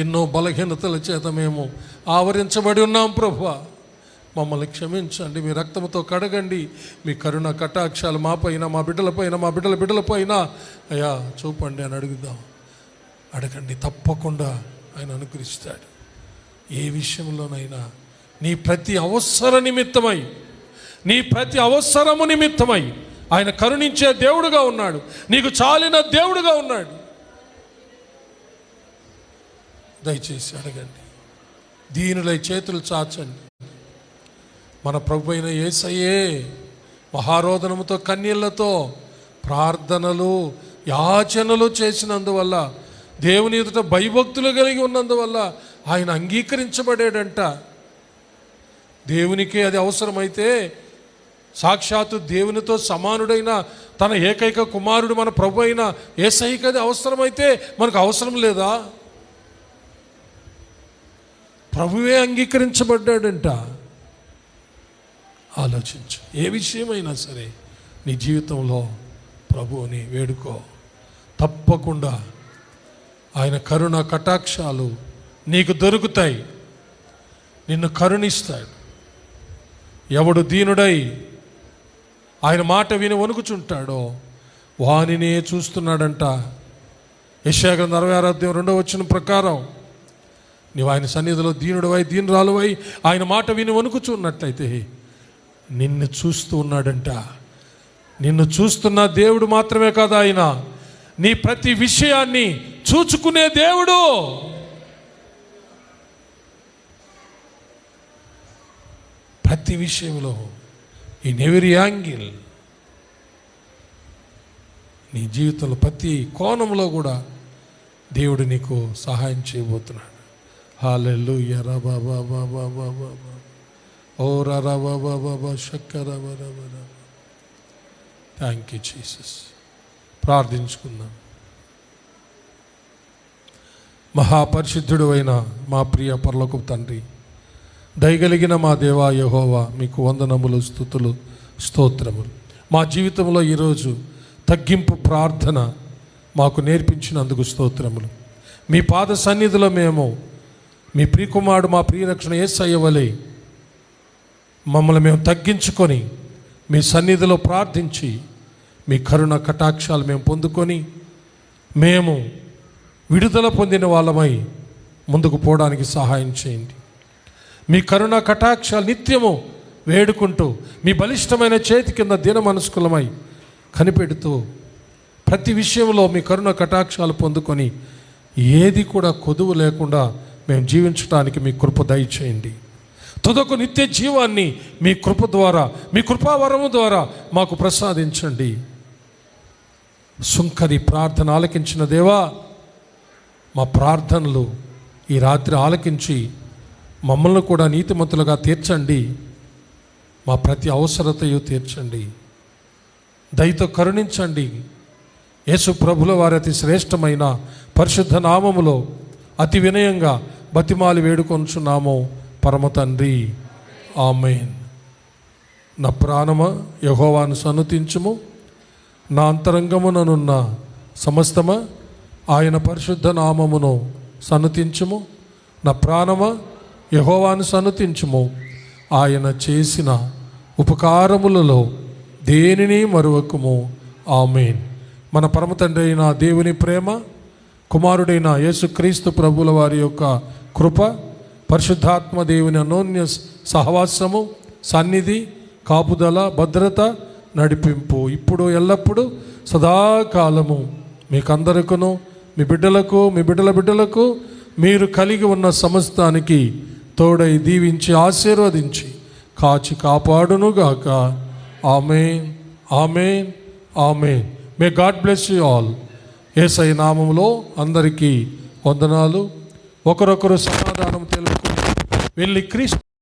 ఎన్నో బలహీనతల చేత మేము ఆవరించబడి ఉన్నాం ప్రభువా, మమ్మల్ని క్షమించండి, మీ రక్తంతో కడగండి, మీ కరుణ కటాక్షాలు మా పైన, మా బిడ్డలపైన, మా బిడ్డల అయ్యా చూపండి అని అడగండి. తప్పకుండా ఆయన అనుగ్రహిస్తాడు. ఏ విషయంలోనైనా నీ ప్రతి అవసర నిమిత్తమై, నీ ప్రతి అవసరము నిమిత్తమై ఆయన కరుణించే దేవుడుగా ఉన్నాడు, నీకు చాలిన దేవుడుగా ఉన్నాడు. దయచేసి అడగండి, దీనులై చేతులు చాచండి. మన ప్రభు అయిన యేసయ్యే మహారోదనముతో కన్నీళ్లతో ప్రార్థనలు యాచనలు చేసినందువల్ల, దేవుని ఎదుట భయభక్తులు కలిగి ఉన్నందువల్ల ఆయన అంగీకరించబడాడంట. దేవునికే అది అవసరమైతే సాక్షాత్తు దేవునితో సమానుడైన తన ఏకైక కుమారుడు మన ప్రభు అయిన యేసయ్యకి అది అవసరమైతే మనకు అవసరం లేదా? ప్రభువే అంగీకరించబడ్డాడంట. ఆలోచించు. ఏ విషయమైనా సరే నీ జీవితంలో ప్రభువుని వేడుకో. తప్పకుండా ఆయన కరుణ కటాక్షాలు నీకు దొరుకుతాయి. నిన్ను కరుణిస్తాడు. ఎవడు దీనుడై ఆయన మాట విని వణుకుచుంటాడో వానినే చూస్తున్నాడంట. యెషయా గ్రంథం 66:2 ప్రకారం నీవు ఆయన సన్నిధిలో దీనుడవై దీనురాలువై ఆయన మాట విని వణుకుచున్నట్లయితే నిన్ను చూస్తూ ఉన్నాడంట. నిన్ను చూస్తున్న దేవుడు మాత్రమే కాదు, ఆయన నీ ప్రతి విషయాన్ని చూచుకునే దేవుడు. ప్రతి విషయంలో ఇన్ ఎవరీ యాంగిల్, నీ జీవితంలో ప్రతి కోణంలో కూడా దేవుడు నీకు సహాయం చేయబోతున్నాడు. హల్లెలూయా. రబబబబబబ ఓ రబబబబ షక్కరబరబర. Thank you Jesus. ప్రార్థించుకుందాం. మహాపరిశుద్ధుడు అయిన మా ప్రియ పరలోకపు తండ్రి, దయగలిగిన మా దేవా యెహోవా, మీకు వందనములు, స్తుతులు, స్తోత్రములు. మా జీవితంలో ఈరోజు తగ్గింపు ప్రార్థన మాకు నేర్పించినందుకు స్తోత్రములు. మీ పాద సన్నిధిలో మేము మీ ప్రియకుమారుడు మా ప్రియరక్షణ యేసయ్య వలె మమ్మల్ని మేము తగ్గించుకొని మీ సన్నిధిలో ప్రార్థించి మీ కరుణ కటాక్షాలు మేము పొందుకొని మేము విడుదల పొందిన వాళ్ళమై ముందుకు పోవడానికి సహాయం చేయండి. మీ కరుణ కటాక్షాలు నిత్యము వేడుకుంటూ మీ బలిష్టమైన చేతి కింద దీన మనస్కులమై కనిపెడుతూ ప్రతి విషయంలో మీ కరుణ కటాక్షాలు పొందుకొని ఏది కూడా కొదువు లేకుండా మేము జీవించడానికి మీ కృప దయచేయండి. తుదకు నిత్య జీవాన్ని మీ కృప ద్వారా, మీ కృపావరము ద్వారా మాకు ప్రసాదించండి. సుంకరి ప్రార్థన ఆలకించిన దేవా, మా ప్రార్థనలు ఈ రాత్రి ఆలకించి మమ్మల్ని కూడా నీతిమంతులుగా తీర్చండి. మా ప్రతి అవసరతయు తీర్చండి. దయతో కరుణించండి. యేసు ప్రభుల వారి అతి శ్రేష్టమైన పరిశుద్ధ నామములో అతి వినయంగా బతిమాలి వేడుకొంచున్నాము పరమ తండ్రి. ఆమేన్. నా ప్రాణమా యెహోవాను సన్నుతించుము, నా అంతరంగముననున్న సమస్తమా ఆయన పరిశుద్ధ నామమును సన్నుతించుము. నా ప్రాణమా యెహోవాను సన్నుతించుము, ఆయన చేసిన ఉపకారములలో దేనిని మరువకుము. ఆమేన్. మన పరమ తండ్రి అయిన దేవుని ప్రేమ, కుమారుడైన యేసుక్రీస్తు ప్రభుల వారి యొక్క కృప, పరిశుద్ధాత్మ దేవుని అన్యోన్య సహవాసము, సన్నిధి, కాపుదల, భద్రత, నడిపింపు ఇప్పుడు ఎల్లప్పుడూ సదాకాలము మీకందరికను, మీ బిడ్డలకు, మీ బిడ్డల బిడ్డలకు, మీరు కలిగి ఉన్న సమస్తానికి తోడై దీవించి ఆశీర్వదించి కాచి కాపాడునుగాక. Amen, amen, amen. May God bless you all. యేసయ్య నామములో అందరికీ వందనాలు. ఒకరొకరు సమాధానం తెలుపుకుని వెళ్ళి క్రీస్తు